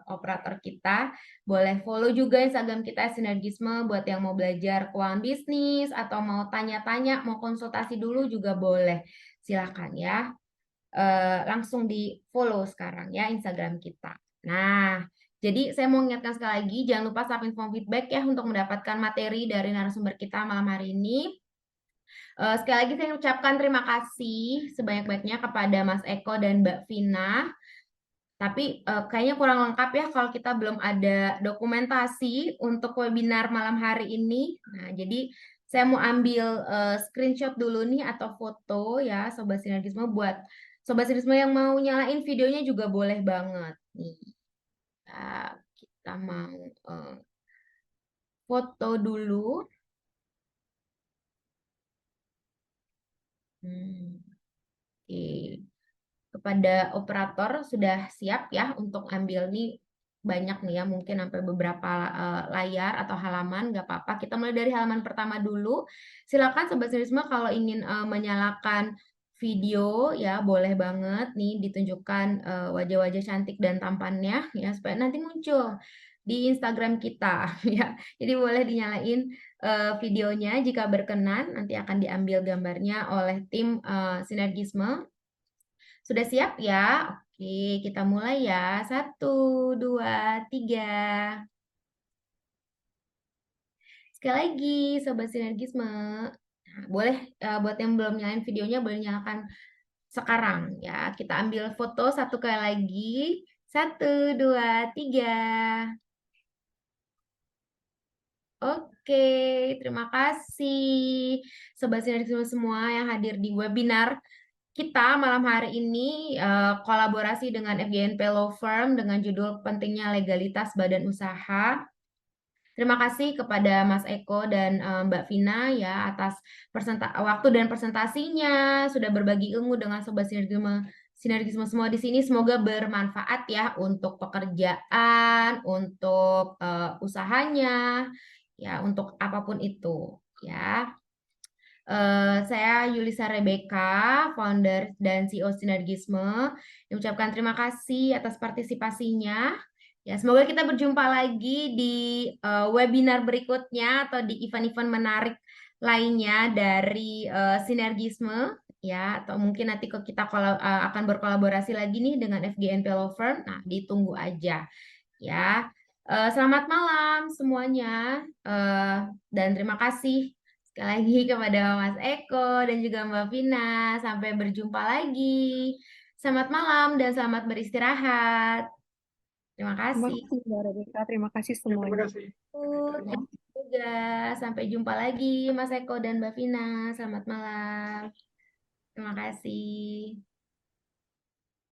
operator kita. Boleh follow juga Instagram kita Sinergisme buat yang mau belajar keuangan bisnis atau mau tanya-tanya, mau konsultasi dulu juga boleh. Silakan ya. Langsung di follow sekarang ya Instagram kita. Nah, jadi saya mau ingatkan sekali lagi, jangan lupa submit form feedback ya untuk mendapatkan materi dari narasumber kita malam hari ini. Sekali lagi saya ucapkan terima kasih sebanyak-banyaknya kepada Mas Eko dan Mbak Vina. Tapi kayaknya kurang lengkap ya kalau kita belum ada dokumentasi untuk webinar malam hari ini. Nah, jadi saya mau ambil screenshot dulu nih atau foto ya Sobat Sinergisme buat Sobat Sinergisme yang mau nyalain videonya juga boleh banget. Nih, kita mau foto dulu. Oke. Kepada operator sudah siap ya untuk ambil nih banyak nih ya mungkin sampai beberapa layar atau halaman nggak apa-apa kita mulai dari halaman pertama dulu. Silakan Sobat Sinergisme kalau ingin menyalakan video ya boleh banget nih ditunjukkan wajah-wajah cantik dan tampannya ya supaya nanti muncul di Instagram kita ya. Jadi boleh dinyalain videonya jika berkenan nanti akan diambil gambarnya oleh tim Sinergisme. Sudah siap ya? Oke, kita mulai ya. 1, 2, 3. Sekali lagi, Sobat Sinergisme. Nah, boleh buat yang belum nyalain videonya, boleh nyalakan sekarang ya. Kita ambil foto satu kali lagi. 1, 2, 3. Oke, terima kasih Sobat Sinergisme semua yang hadir di webinar kita malam hari ini kolaborasi dengan FGNP Law Firm dengan judul Pentingnya Legalitas Badan Usaha. Terima kasih kepada Mas Eko dan Mbak Vina ya atas waktu dan presentasinya, sudah berbagi ilmu dengan Sobat Sinergisme semua di sini. Semoga bermanfaat ya untuk pekerjaan, untuk usahanya, ya untuk apapun itu ya. Saya Yulisa Rebecca, founder dan CEO Sinergisme. Mengucapkan terima kasih atas partisipasinya. Ya, semoga kita berjumpa lagi di webinar berikutnya atau di event-event menarik lainnya dari Sinergisme ya atau mungkin nanti kita akan berkolaborasi lagi nih dengan FGNP Law Firm. Nah, ditunggu aja ya. Selamat malam semuanya dan terima kasih sekali lagi kepada Mas Eko dan juga Mbak Vina. Sampai berjumpa lagi. Selamat malam dan selamat beristirahat. Terima Terima kasih. kasih Mbak Rebecca, terima kasih Ya, terima semuanya. kasih. Juga sampai jumpa lagi Mas Eko dan Mbak Vina. Selamat malam. Terima kasih.